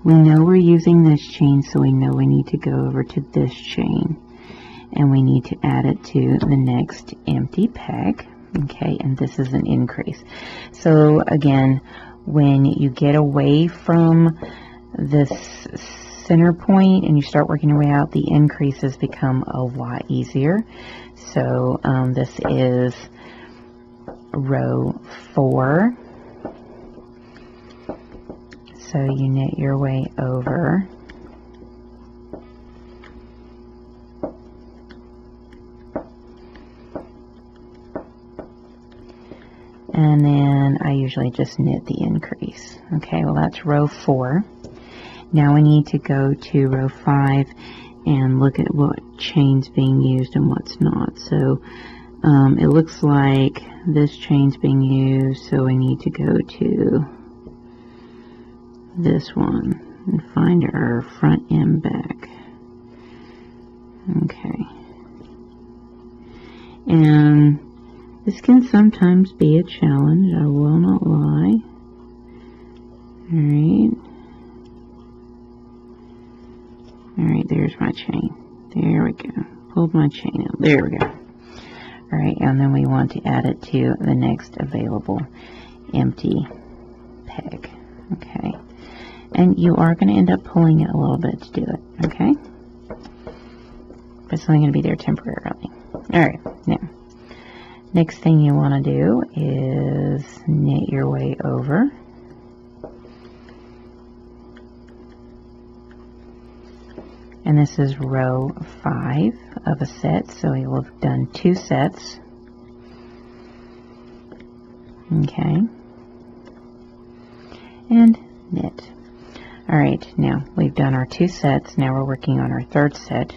We know we're using this chain, so we know we need to go over to this chain, and we need to add it to the next empty peg. Okay, and this is an increase. So again, when you get away from this center point and you start working your way out, the increases become a lot easier. So this is row 4. So you knit your way over, and then I usually just knit the increase. Okay, well that's row 4. Now we need to go to row 5 and look at what chain's being used and what's not. So it looks like this chain's being used, so we need to go to this one and find our front and back. Okay. And this can sometimes be a challenge, I will not lie. Alright. Alright, there's my chain. There we go. Pulled my chain out. There we go. Alright, and then we want to add it to the next available empty peg. Okay. And you are going to end up pulling it a little bit to do it, okay? But it's only going to be there temporarily. Alright, now, next thing you want to do is knit your way over. And this is row 5 of a set, so we will have done 2 sets. Okay. And knit. Alright, now we've done our 2 sets. Now we're working on our 3rd set.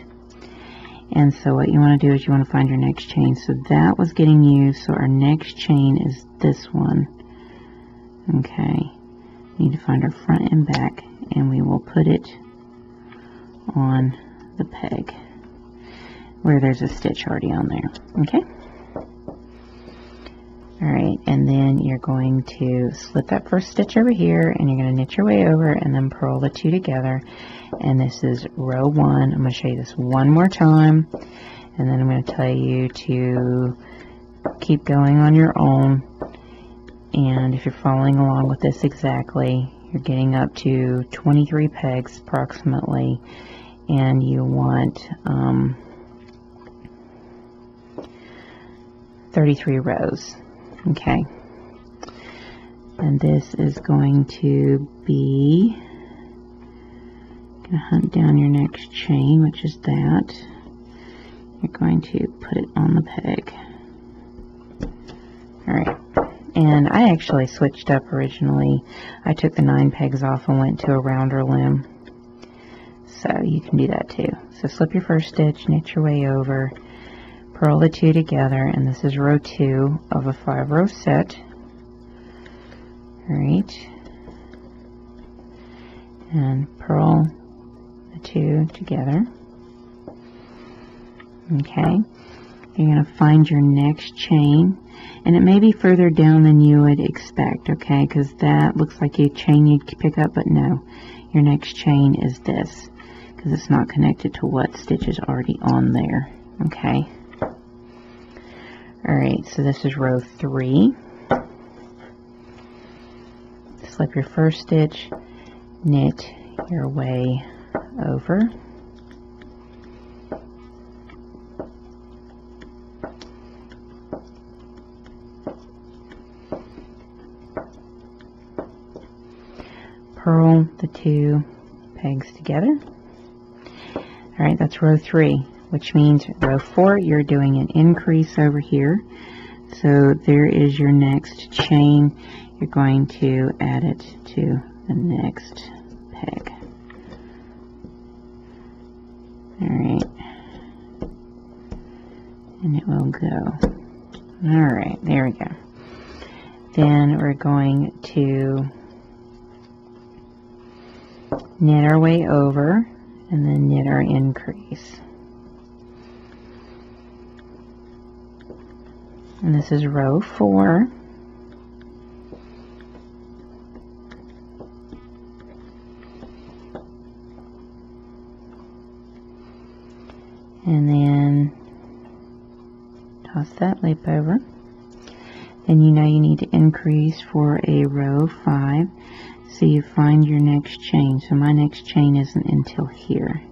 And so what you want to do is you want to find your next chain. So that was getting used, so our next chain is this one. Okay. We need to find our front and back, and we will put it on the peg where there's a stitch already on there. Okay. Alright, and then you're going to slip that first stitch over here, and you're going to knit your way over and then purl the 2 together. And this is row 1. I'm going to show you this one more time, and then I'm going to tell you to keep going on your own. And if you're following along with this exactly, you're getting up to 23 pegs approximately, and you want 33 rows. Okay, and this is going to be, going to hunt down your next chain, which is that. You're going to put it on the peg. Alright, and I actually switched up originally. I took the 9 pegs off and went to a rounder loom. So you can do that too. So slip your first stitch, knit your way over, purl the 2 together, and this is row 2 of a 5-row set. Alright, and purl the 2 together. Okay, you're going to find your next chain, and it may be further down than you would expect, okay, because that looks like a chain you'd pick up, but no, your next chain is this, because it's not connected to what stitch is already on there. Okay. Alright, so this is row 3. Slip your first stitch, knit your way over. Purl the 2 pegs together. Alright, that's row 3, which means row 4 you're doing an increase over here. So there is your next chain. You're going to add it to the next peg. Alright, and it will go. Alright, there we go. Then we're going to knit our way over and then knit our increase. And this is row 4. And then toss that loop over. Then you know you need to increase for a row 5. So you find your next chain. So my next chain isn't until here.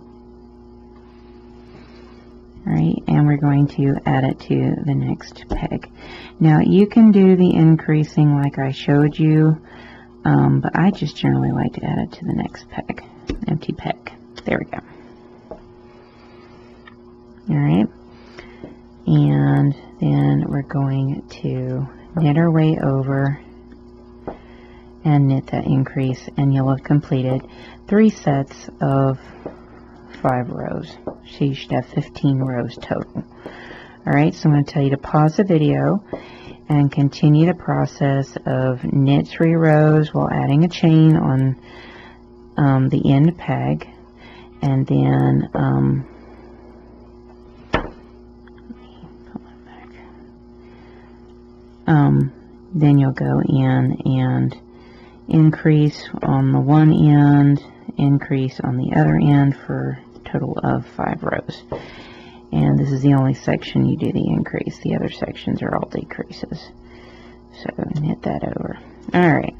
Alright, and we're going to add it to the next peg. Now you can do the increasing like I showed you, but I just generally like to add it to the next peg, empty peg. There we go. Alright, and then we're going to knit our way over and knit that increase, and you'll have completed 3 sets of 5 rows. So you should have 15 rows total. Alright, so I'm going to tell you to pause the video and continue the process of knit 3 rows while adding a chain on the end peg, and then then you'll go in and increase on the one end, increase on the other end for a total of 5 rows. And this is the only section you do the increase. The other sections are all decreases. So knit that over. Alright.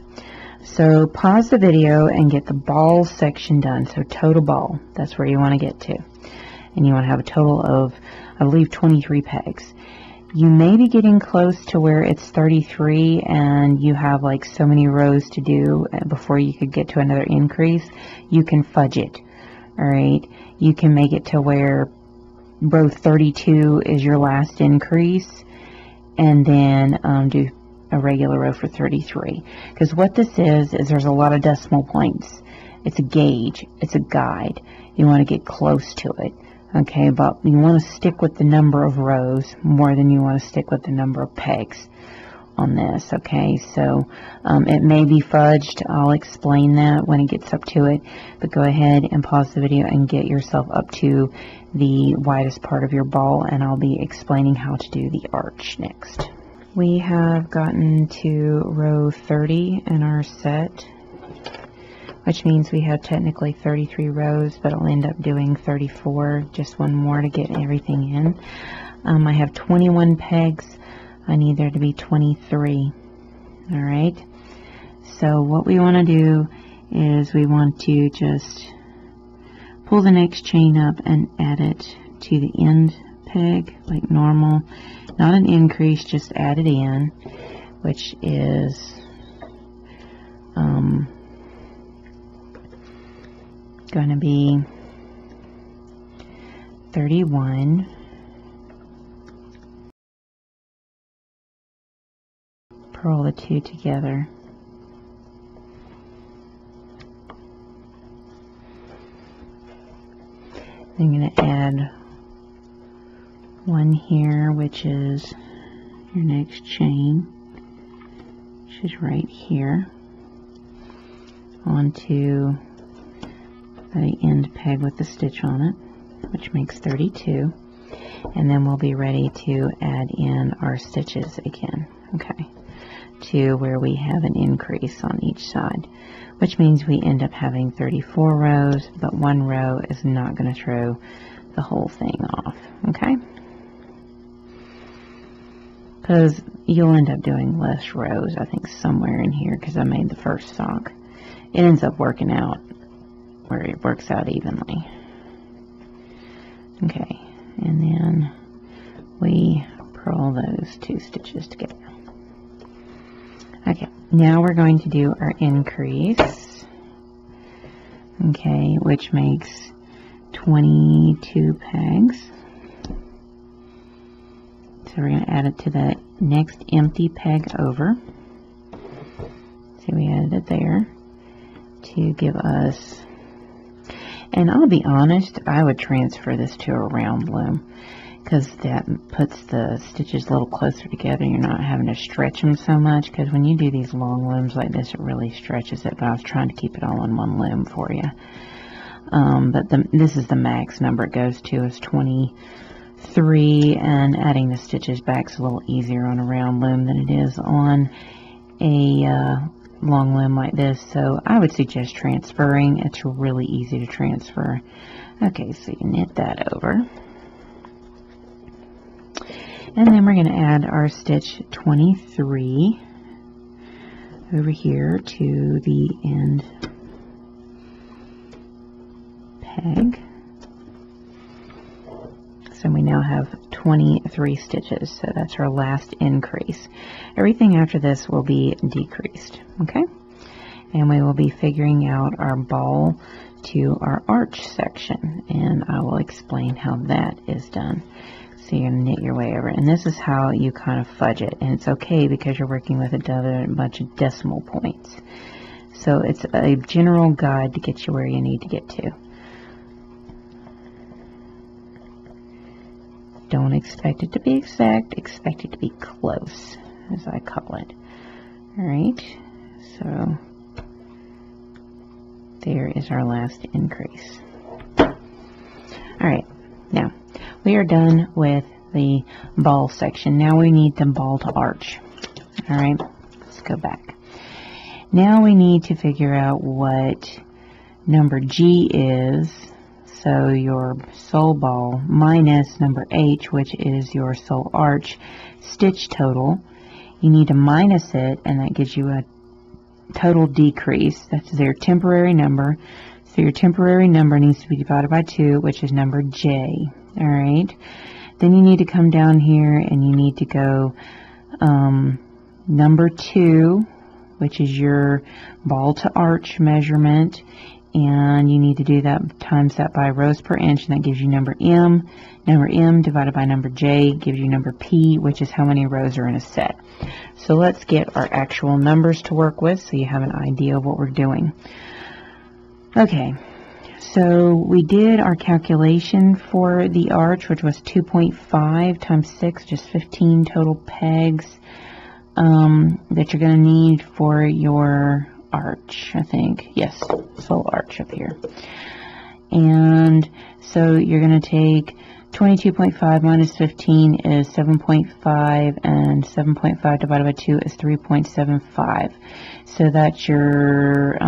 So pause the video and get the ball section done. So total ball, that's where you want to get to. And you want to have a total of, I believe, 23 pegs. You may be getting close to where it's 33 and you have like so many rows to do before you could get to another increase. You can fudge it. Alright, you can make it to where row 32 is your last increase, and then do a regular row for 33. Because what this is there's a lot of decimal points. It's a gauge, it's a guide. You want to get close to it. Okay, but you want to stick with the number of rows more than you want to stick with the number of pegs on this. Okay, so it may be fudged. I'll explain that when it gets up to it, but go ahead and pause the video and get yourself up to the widest part of your ball, and I'll be explaining how to do the arch next. We have gotten to row 30 in our set, which means we have technically 33 rows, but I'll end up doing 34, just one more to get everything in. I have 21 pegs. I need there to be 23. Alright, so what we want to do is we want to just pull the next chain up and add it to the end peg like normal. Not an increase, just add it in, which is going to be 31. Purl the two together. I'm going to add one here, which is your next chain, which is right here, onto the end peg with the stitch on it, which makes 32, and then we'll be ready to add in our stitches again, okay, to where we have an increase on each side, which means we end up having 34 rows, but one row is not going to throw the whole thing off, okay? Because you'll end up doing less rows, I think, somewhere in here, because I made the first sock. It ends up working out where it works out evenly. Okay, and then we purl those two stitches together. Okay, now we're going to do our increase, okay, which makes 22 pegs. So we're going to add it to the next empty peg over. See, we added it there to give us, and I'll be honest, I would transfer this to a round loom, because that puts the stitches a little closer together. You're not having to stretch them so much, because when you do these long looms like this, it really stretches it, but I was trying to keep it all in one loom for you. But this is the max number it goes to, is 23, and adding the stitches back is a little easier on a round loom than it is on a long loom like this, so I would suggest transferring. It's really easy to transfer. Okay, so you knit that over. And then we're going to add our stitch 23 over here to the end peg. So we now have 23 stitches, so that's our last increase. Everything after this will be decreased, okay? And we will be figuring out our ball to our arch section, and I will explain how that is done. So you're going to knit your way over, and this is how you kind of fudge it, and it's okay because you're working with a bunch of decimal points. So it's a general guide to get you where you need to get to. Don't expect it to be exact, expect it to be close, as I call it. Alright, so there is our last increase. Alright, now we are done with the ball section. Now we need the ball to arch. Alright, let's go back. Now we need to figure out what number G is. So your sole ball minus number H, which is your sole arch stitch total. You need to minus it, and that gives you a total decrease. That's their temporary number. So your temporary number needs to be divided by 2, which is number J. All right. Then you need to come down here and you need to go number 2, which is your ball to arch measurement, and you need to do that times that by rows per inch, and that gives you number M. Number M divided by number J gives you number P, which is how many rows are in a set. So let's get our actual numbers to work with so you have an idea of what we're doing. Okay, so we did our calculation for the arch, which was 2.5 times 6, just 15 total pegs that you're going to need for your arch, I think. Yes, full arch up here. And so you're going to take 22.5 minus 15 is 7.5, and 7.5 divided by 2 is 3.75. So that's your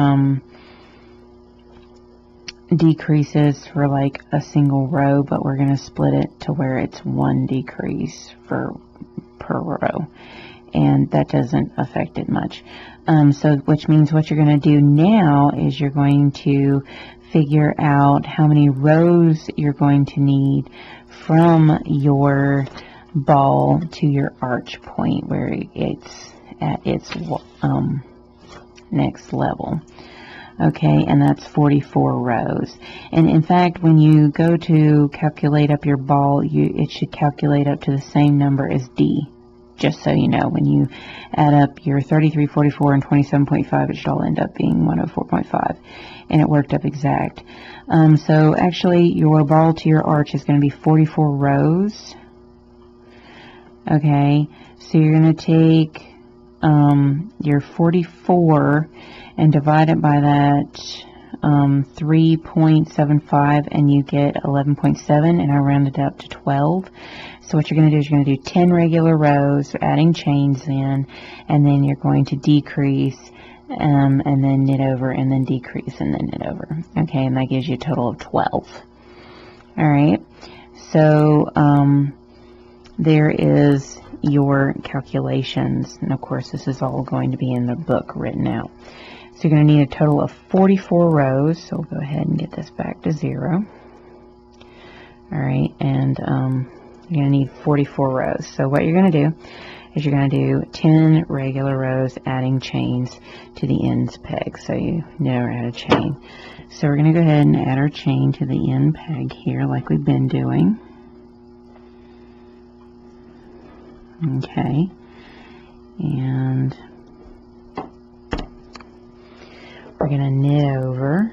decreases for like a single row, but we're going to split it to where it's 1 decrease per row, and that doesn't affect it much. So which means what you're going to do now is you're going to figure out how many rows you're going to need from your ball to your arch point where it's at its next level. Okay, and that's 44 rows. And in fact, when you go to calculate up your ball, it should calculate up to the same number as D. Just so you know, when you add up your 33, 44, and 27.5, it should all end up being 104.5. And it worked up exact. So actually, your ball to your arch is going to be 44 rows. Okay, so you're going to take your 44 and divide it by that 3.75, and you get 11.7, and I rounded up to 12. So what you're going to do is you're going to do 10 regular rows, adding chains in, and then you're going to decrease, and then knit over, and then decrease, and then knit over. Okay, and that gives you a total of 12. Alright, so there is your calculations, and of course this is all going to be in the book written out. So you're going to need a total of 44 rows, so we'll go ahead and get this back to 0. Alright, and you're going to need 44 rows. So what you're going to do is you're going to do 10 regular rows, adding chains to the ends peg. So you never add a chain. So we're going to go ahead and add our chain to the end peg here like we've been doing. Okay, and we're going to knit over,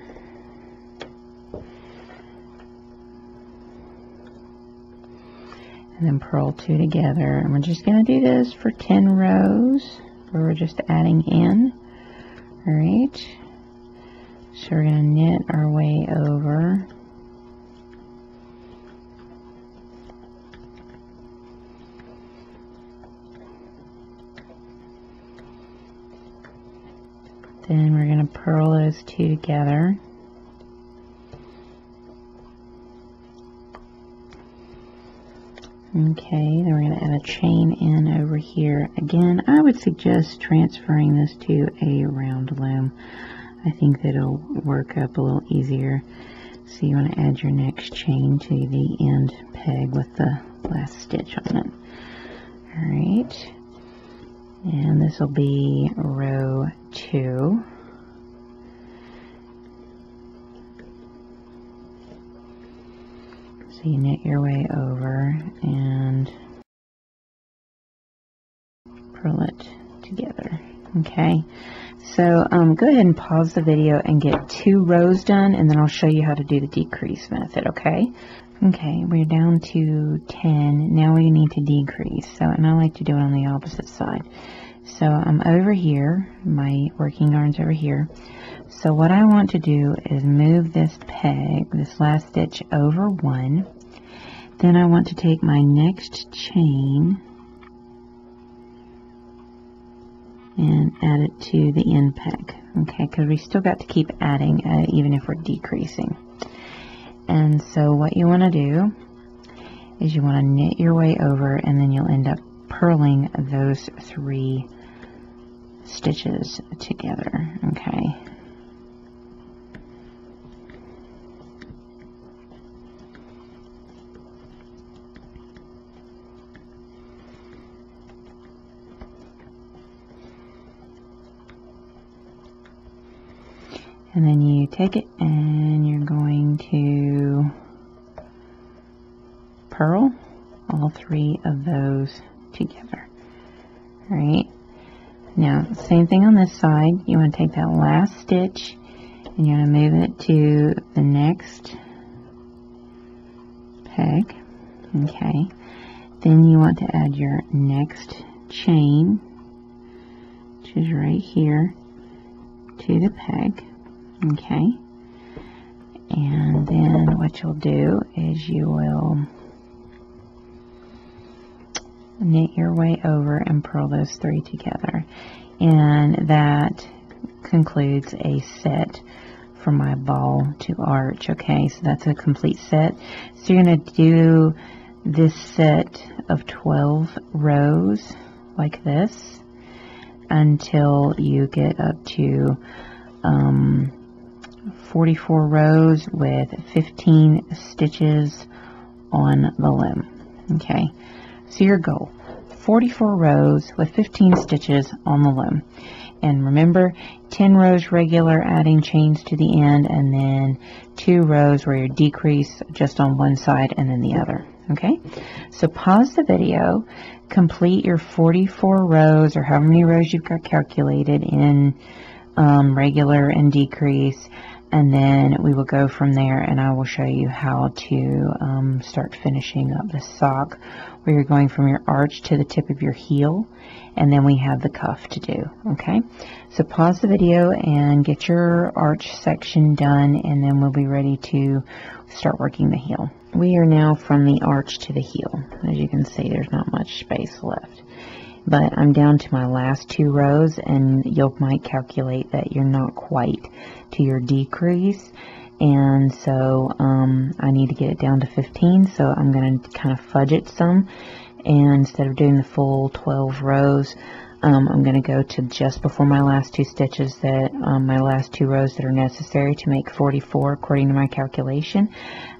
and then purl 2 together, and we're just going to do this for 10 rows where we're just adding in. Alright, so we're going to knit our way over, then we're going to purl those 2 together. Okay, then we're going to add a chain in over here. Again, I would suggest transferring this to a round loom. I think that it'll work up a little easier. So you want to add your next chain to the end peg with the last stitch on it. Alright. And this will be row 2. So you knit your way over and purl it together. Okay, so go ahead and pause the video and get 2 rows done, and then I'll show you how to do the decrease method. Okay, we're down to 10. Now we need to decrease. So, and I like to do it on the opposite side. So I'm over here, my working yarn's over here. So what I want to do is move this peg, this last stitch, over 1. Then I want to take my next chain and add it to the end peg. Okay, because we still got to keep adding even if we're decreasing. And so what you want to do is you want to knit your way over, and then you'll end up purling those 3 stitches together. Okay. And then you take it and you're going to purl all 3 of those together. All right. Now, same thing on this side. You want to take that last stitch and you're going to move it to the next peg. Okay. Then you want to add your next chain, which is right here, to the peg. Okay. And then what you'll do is you will knit your way over and purl those 3 together. And that concludes a set for my ball to arch. Okay, so that's a complete set. So you're going to do this set of 12 rows like this until you get up to 44 rows with 15 stitches on the loom. Okay, so your goal, 44 rows with 15 stitches on the loom. And remember, 10 rows regular, adding chains to the end, and then 2 rows where you decrease just on one side and then the other. Okay, so pause the video, complete your 44 rows or however many rows you've got calculated in regular and decrease, and then we will go from there, and I will show you how to start finishing up the sock, where you're going from your arch to the tip of your heel, and then we have the cuff to do. Okay, so pause the video and get your arch section done, and then we'll be ready to start working the heel. We are now from the arch to the heel. As you can see, there's not much space left. But I'm down to my last 2 rows, and you might calculate that you're not quite to your decrease, and so I need to get it down to 15, so I'm going to kind of fudge it some, and instead of doing the full 12 rows, I'm going to go to just before my last 2 stitches, that my last 2 rows that are necessary to make 44 according to my calculation,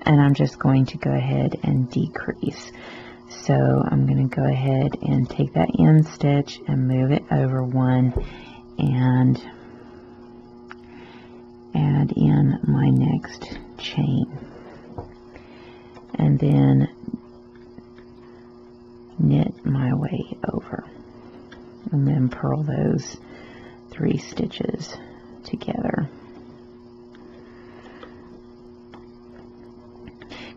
and I'm just going to go ahead and decrease. So I'm going to go ahead and take that end stitch and move it over 1 and add in my next chain, and then knit my way over, and then purl those 3 stitches together.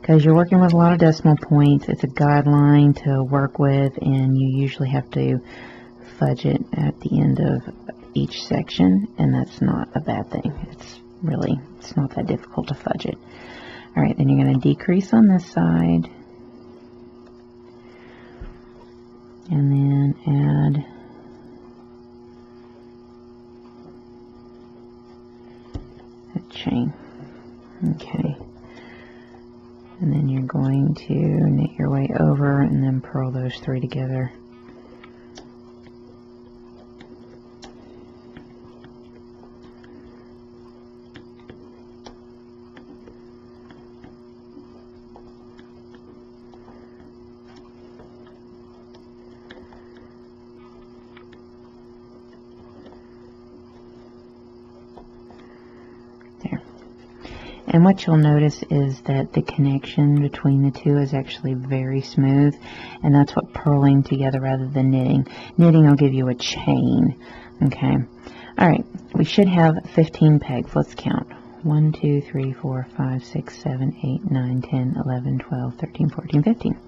Because you're working with a lot of decimal points, it's a guideline to work with, and you usually have to fudge it at the end of each section, and that's not a bad thing. It's not that difficult to fudge it. Alright, then you're going to decrease on this side, and then add a chain. Okay. And then you're going to knit your way over and then purl those 3 together. And what you'll notice is that the connection between the 2 is actually very smooth, and that's what purling together rather than knitting. Knitting will give you a chain. Okay. Alright, we should have 15 pegs. Let's count. 1, 2, 3, 4, 5, 6, 7, 8, 9, 10, 11, 12, 13, 14, 15.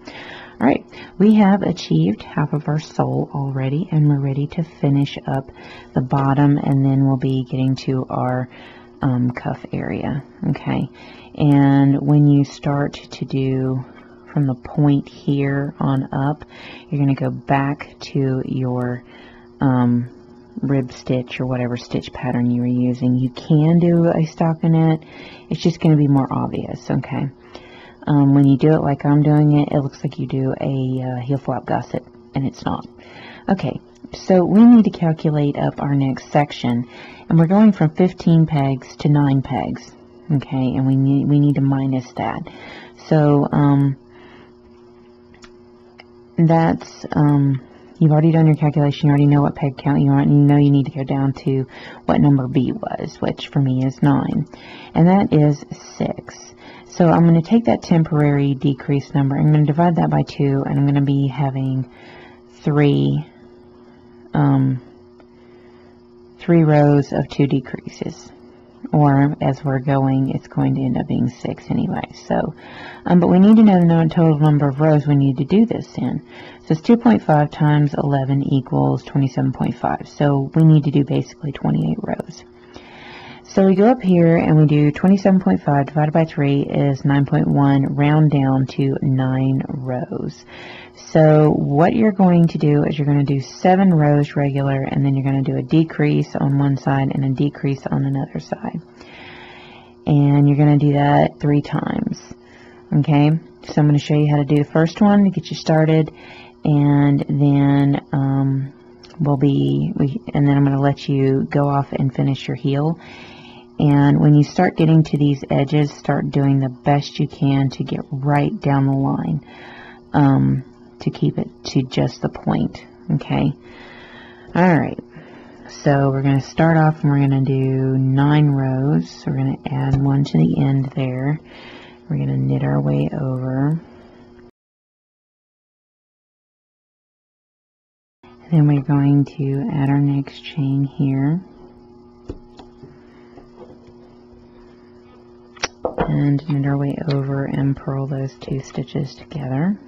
Alright, we have achieved half of our sole already, and we're ready to finish up the bottom, and then we'll be getting to our cuff area. Okay, and when you start to do from the point here on up, you're going to go back to your rib stitch or whatever stitch pattern you were using. You can do a stockinette, it's just going to be more obvious. Okay, when you do it like I'm doing it, it looks like you do a heel flap gusset, and it's not. Okay, so we need to calculate up our next section, and we're going from 15 pegs to 9 pegs, okay, and we need to minus that. So that's you've already done your calculation. You already know what peg count you want, and you know you need to go down to what number B was, which for me is 9, and that is 6. So I'm going to take that temporary decrease number, I'm going to divide that by 2, and I'm going to be having 3 rows of 2 decreases, or as we're going, it's going to end up being 6 anyway. So, but we need to know the total number of rows we need to do this in. So it's 2.5 times 11 equals 27.5. So we need to do basically 28 rows. So we go up here and we do 27.5 divided by 3 is 9.1, round down to 9 rows. So what you're going to do is you're going to do 7 rows regular, and then you're going to do a decrease on one side and a decrease on another side. And you're going to do that 3 times. Okay, so I'm going to show you how to do the first one to get you started, and then and then I'm going to let you go off and finish your heel. And when you start getting to these edges, start doing the best you can to get right down the line, to keep it to just the point. Okay. Alright. So we're going to start off and we're going to do 9 rows. So we're going to add 1 to the end there. We're going to knit our way over. And then we're going to add our next chain here. And knit our way over and purl those 2 stitches together.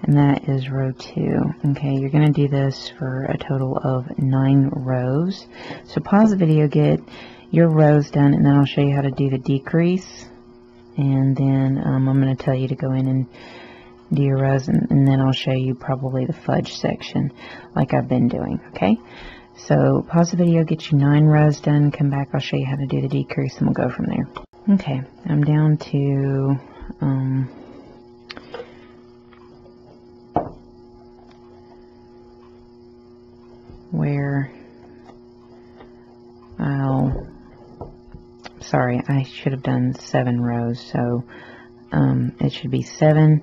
And that is row 2. Okay, you're going to do this for a total of 9 rows. So pause the video, get your rows done, and then I'll show you how to do the decrease. And then I'm going to tell you to go in and do your rows, and then I'll show you probably the fudge section like I've been doing. Okay, so pause the video, get you 9 rows done, come back, I'll show you how to do the decrease, and we'll go from there. Okay, I'm down to where sorry, I should have done 7 rows, so it should be 7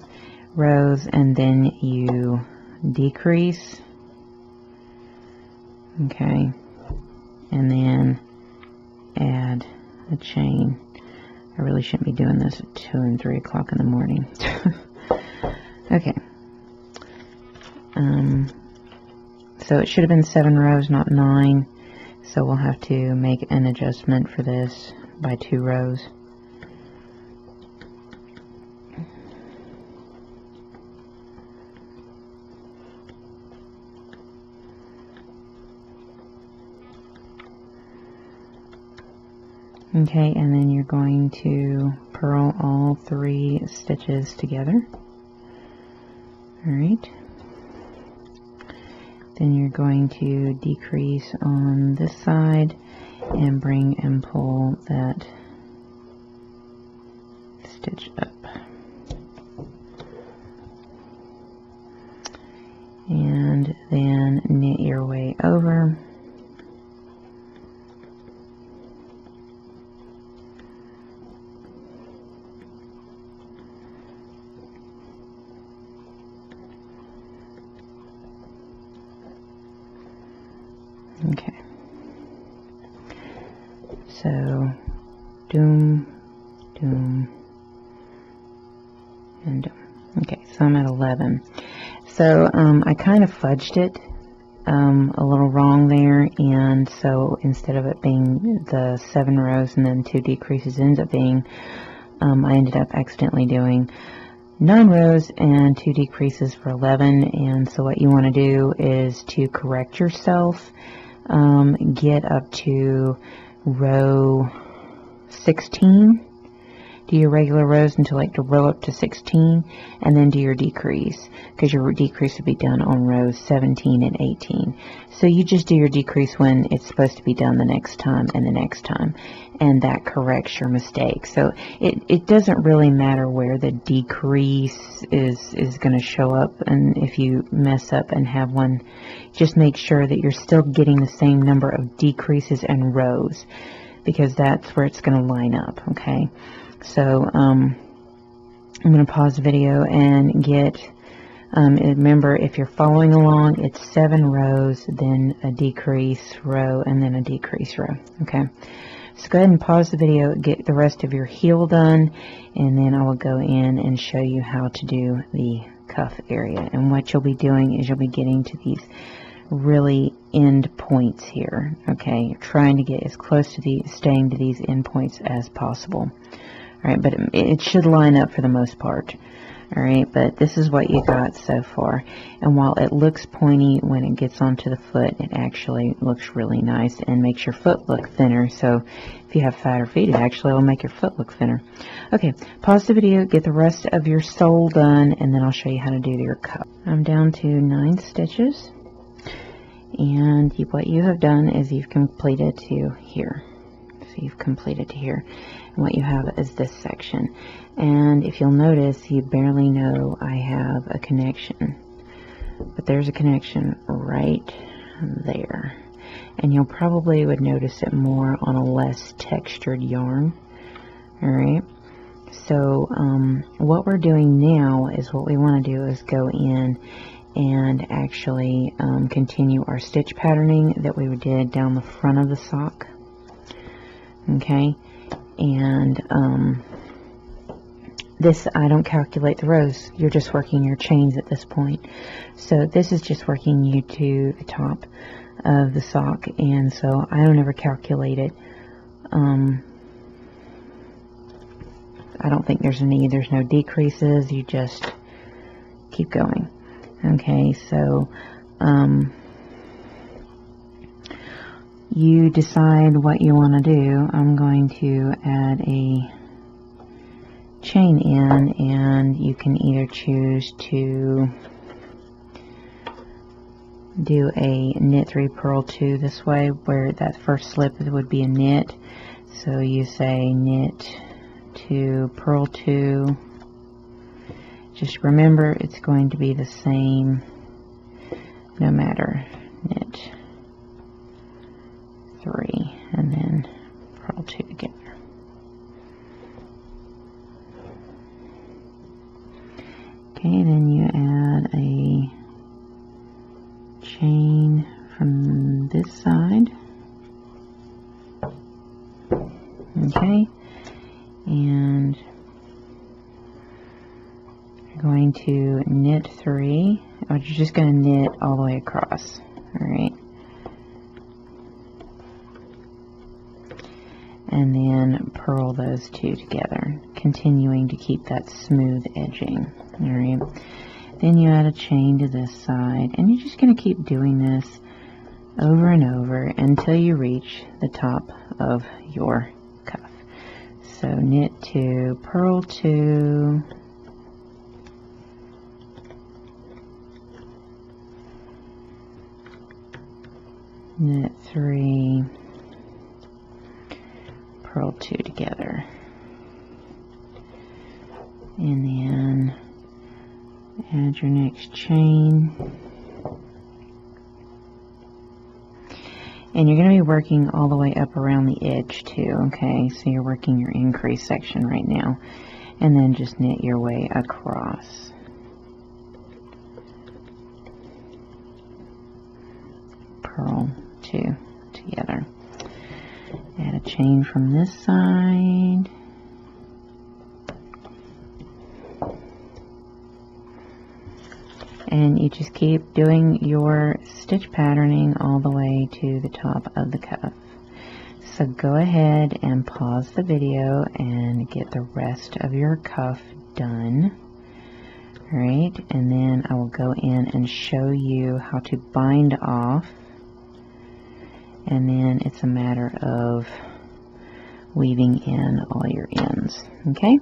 rows, and then you decrease, okay, and then add a chain. I really shouldn't be doing this at 2 and 3 o'clock in the morning. Okay, so it should have been 7 rows, not 9, so we'll have to make an adjustment for this by 2 rows. Okay, and then you're going to purl all 3 stitches together. Alright. Then you're going to decrease on this side and bring and pull that stitch up. And then knit your way over. Okay, so doom, doom, and doom. Okay, so I'm at 11. So I kind of fudged it a little wrong there, and so instead of it being the 7 rows and then 2 decreases, ends up being I ended up accidentally doing 9 rows and 2 decreases for 11. And so what you want to do is to correct yourself. Get up to row 16. do your regular rows until like the row up to 16, and then do your decrease, because your decrease will be done on rows 17 and 18. So you just do your decrease when it's supposed to be done the next time and the next time, and that corrects your mistake. So it doesn't really matter where the decrease is going to show up, and if you mess up and have one, just make sure that you're still getting the same number of decreases and rows, because that's where it's going to line up. Okay, so I'm going to pause the video and get remember, if you're following along, it's 7 rows, then a decrease row, and then a decrease row. Okay, so go ahead and pause the video, get the rest of your heel done, and then I will go in and show you how to do the cuff area. And what you'll be doing is you'll be getting to these really end points here. Okay, you're trying to get as close to staying to these end points as possible. All right, but it should line up for the most part. All right, but this is what you got so far. And while it looks pointy when it gets onto the foot, it actually looks really nice and makes your foot look thinner. So if you have fatter feet, it actually will make your foot look thinner. Okay, pause the video, get the rest of your sole done, and then I'll show you how to do your cuff. I'm down to 9 stitches. And what you have done is you've completed to here. So you've completed to here. And what you have is this section. And if you'll notice, you barely know I have a connection. But there's a connection right there. And you'll probably would notice it more on a less textured yarn. Alright. So what we're doing now is what we want to do is go in and actually continue our stitch patterning that we did down the front of the sock. Okay, and this, I don't calculate the rows, you're just working your chains at this point. So this is just working you to the top of the sock, and so I don't ever calculate it. I don't think there's no decreases, you just keep going. Okay, so you decide what you want to do. I'm going to add a chain in, and you can either choose to do a knit 3, purl 2 this way, where that first slip would be a knit. So you say knit 2, purl 2. Just remember, it's going to be the same no matter. Knit 3 and then purl 2 together. Okay, then you add a chain from this side. Okay, and you're going to knit 3, or you're just going to knit all the way across. Alright, and then purl those 2 together, continuing to keep that smooth edging. Alright, then you add a chain to this side, and you're just going to keep doing this over and over until you reach the top of your cuff. So knit 2, purl 2, knit 3, purl 2 together, and then add your next chain. And you're going to be working all the way up around the edge too, okay? So you're working your increase section right now, and then just knit your way across. Purl 2 together. Add a chain from this side. And you just keep doing your stitch patterning all the way to the top of the cuff. So go ahead and pause the video and get the rest of your cuff done. Alright, and then I will go in and show you how to bind off. And then it's a matter of weaving in all your ends. Okay,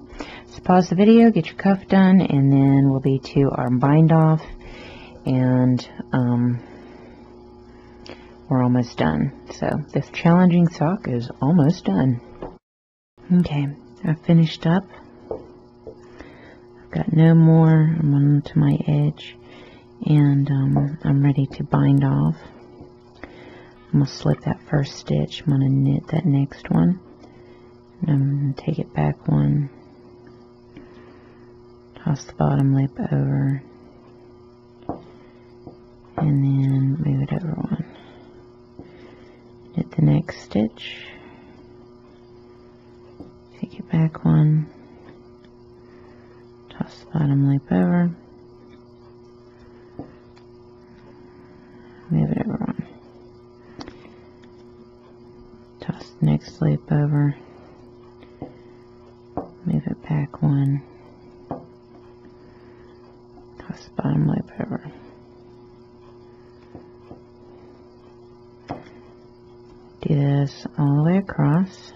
so pause the video, get your cuff done, and then we'll be to our bind off, and we're almost done. So this challenging sock is almost done. Okay, I've finished up. I've got no more. I'm on to my edge, and I'm ready to bind off. I'm going to slip that first stitch. I'm going to knit that next one. And I'm going to take it back one. Toss the bottom loop over. And then move it over one. Knit the next stitch. Take it back one. Toss the bottom loop over. Move it over one. Toss the next loop over. Move it back one. Toss the bottom loop over. Do this all the way across.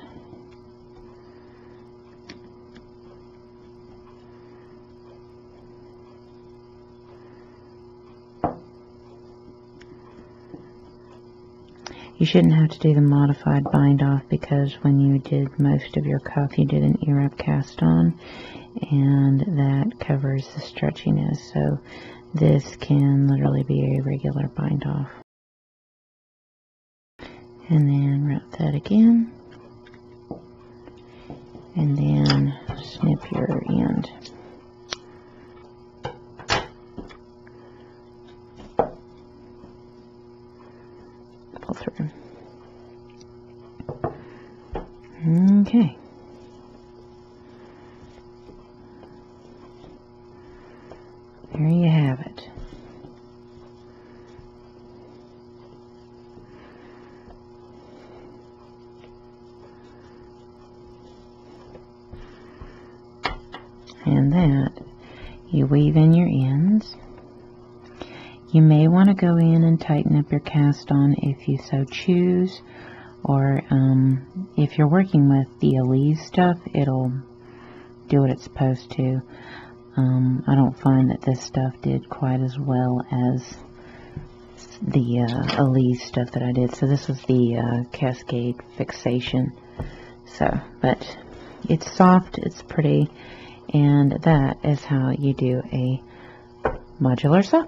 You shouldn't have to do the modified bind off because when you did most of your cuff, you did an ear up cast on, and that covers the stretchiness. So this can literally be a regular bind off. And then wrap that again, and then snip your end. Pull through. Okay. There you have it. And that, you weave in your ends. You may want to go in and tighten up your cast on if you so choose, or if you're working with the Elise stuff, it'll do what it's supposed to. I don't find that this stuff did quite as well as the Elise stuff that I did. So this was the Cascade Fixation. So, but it's soft, it's pretty, and that is how you do a modular sock.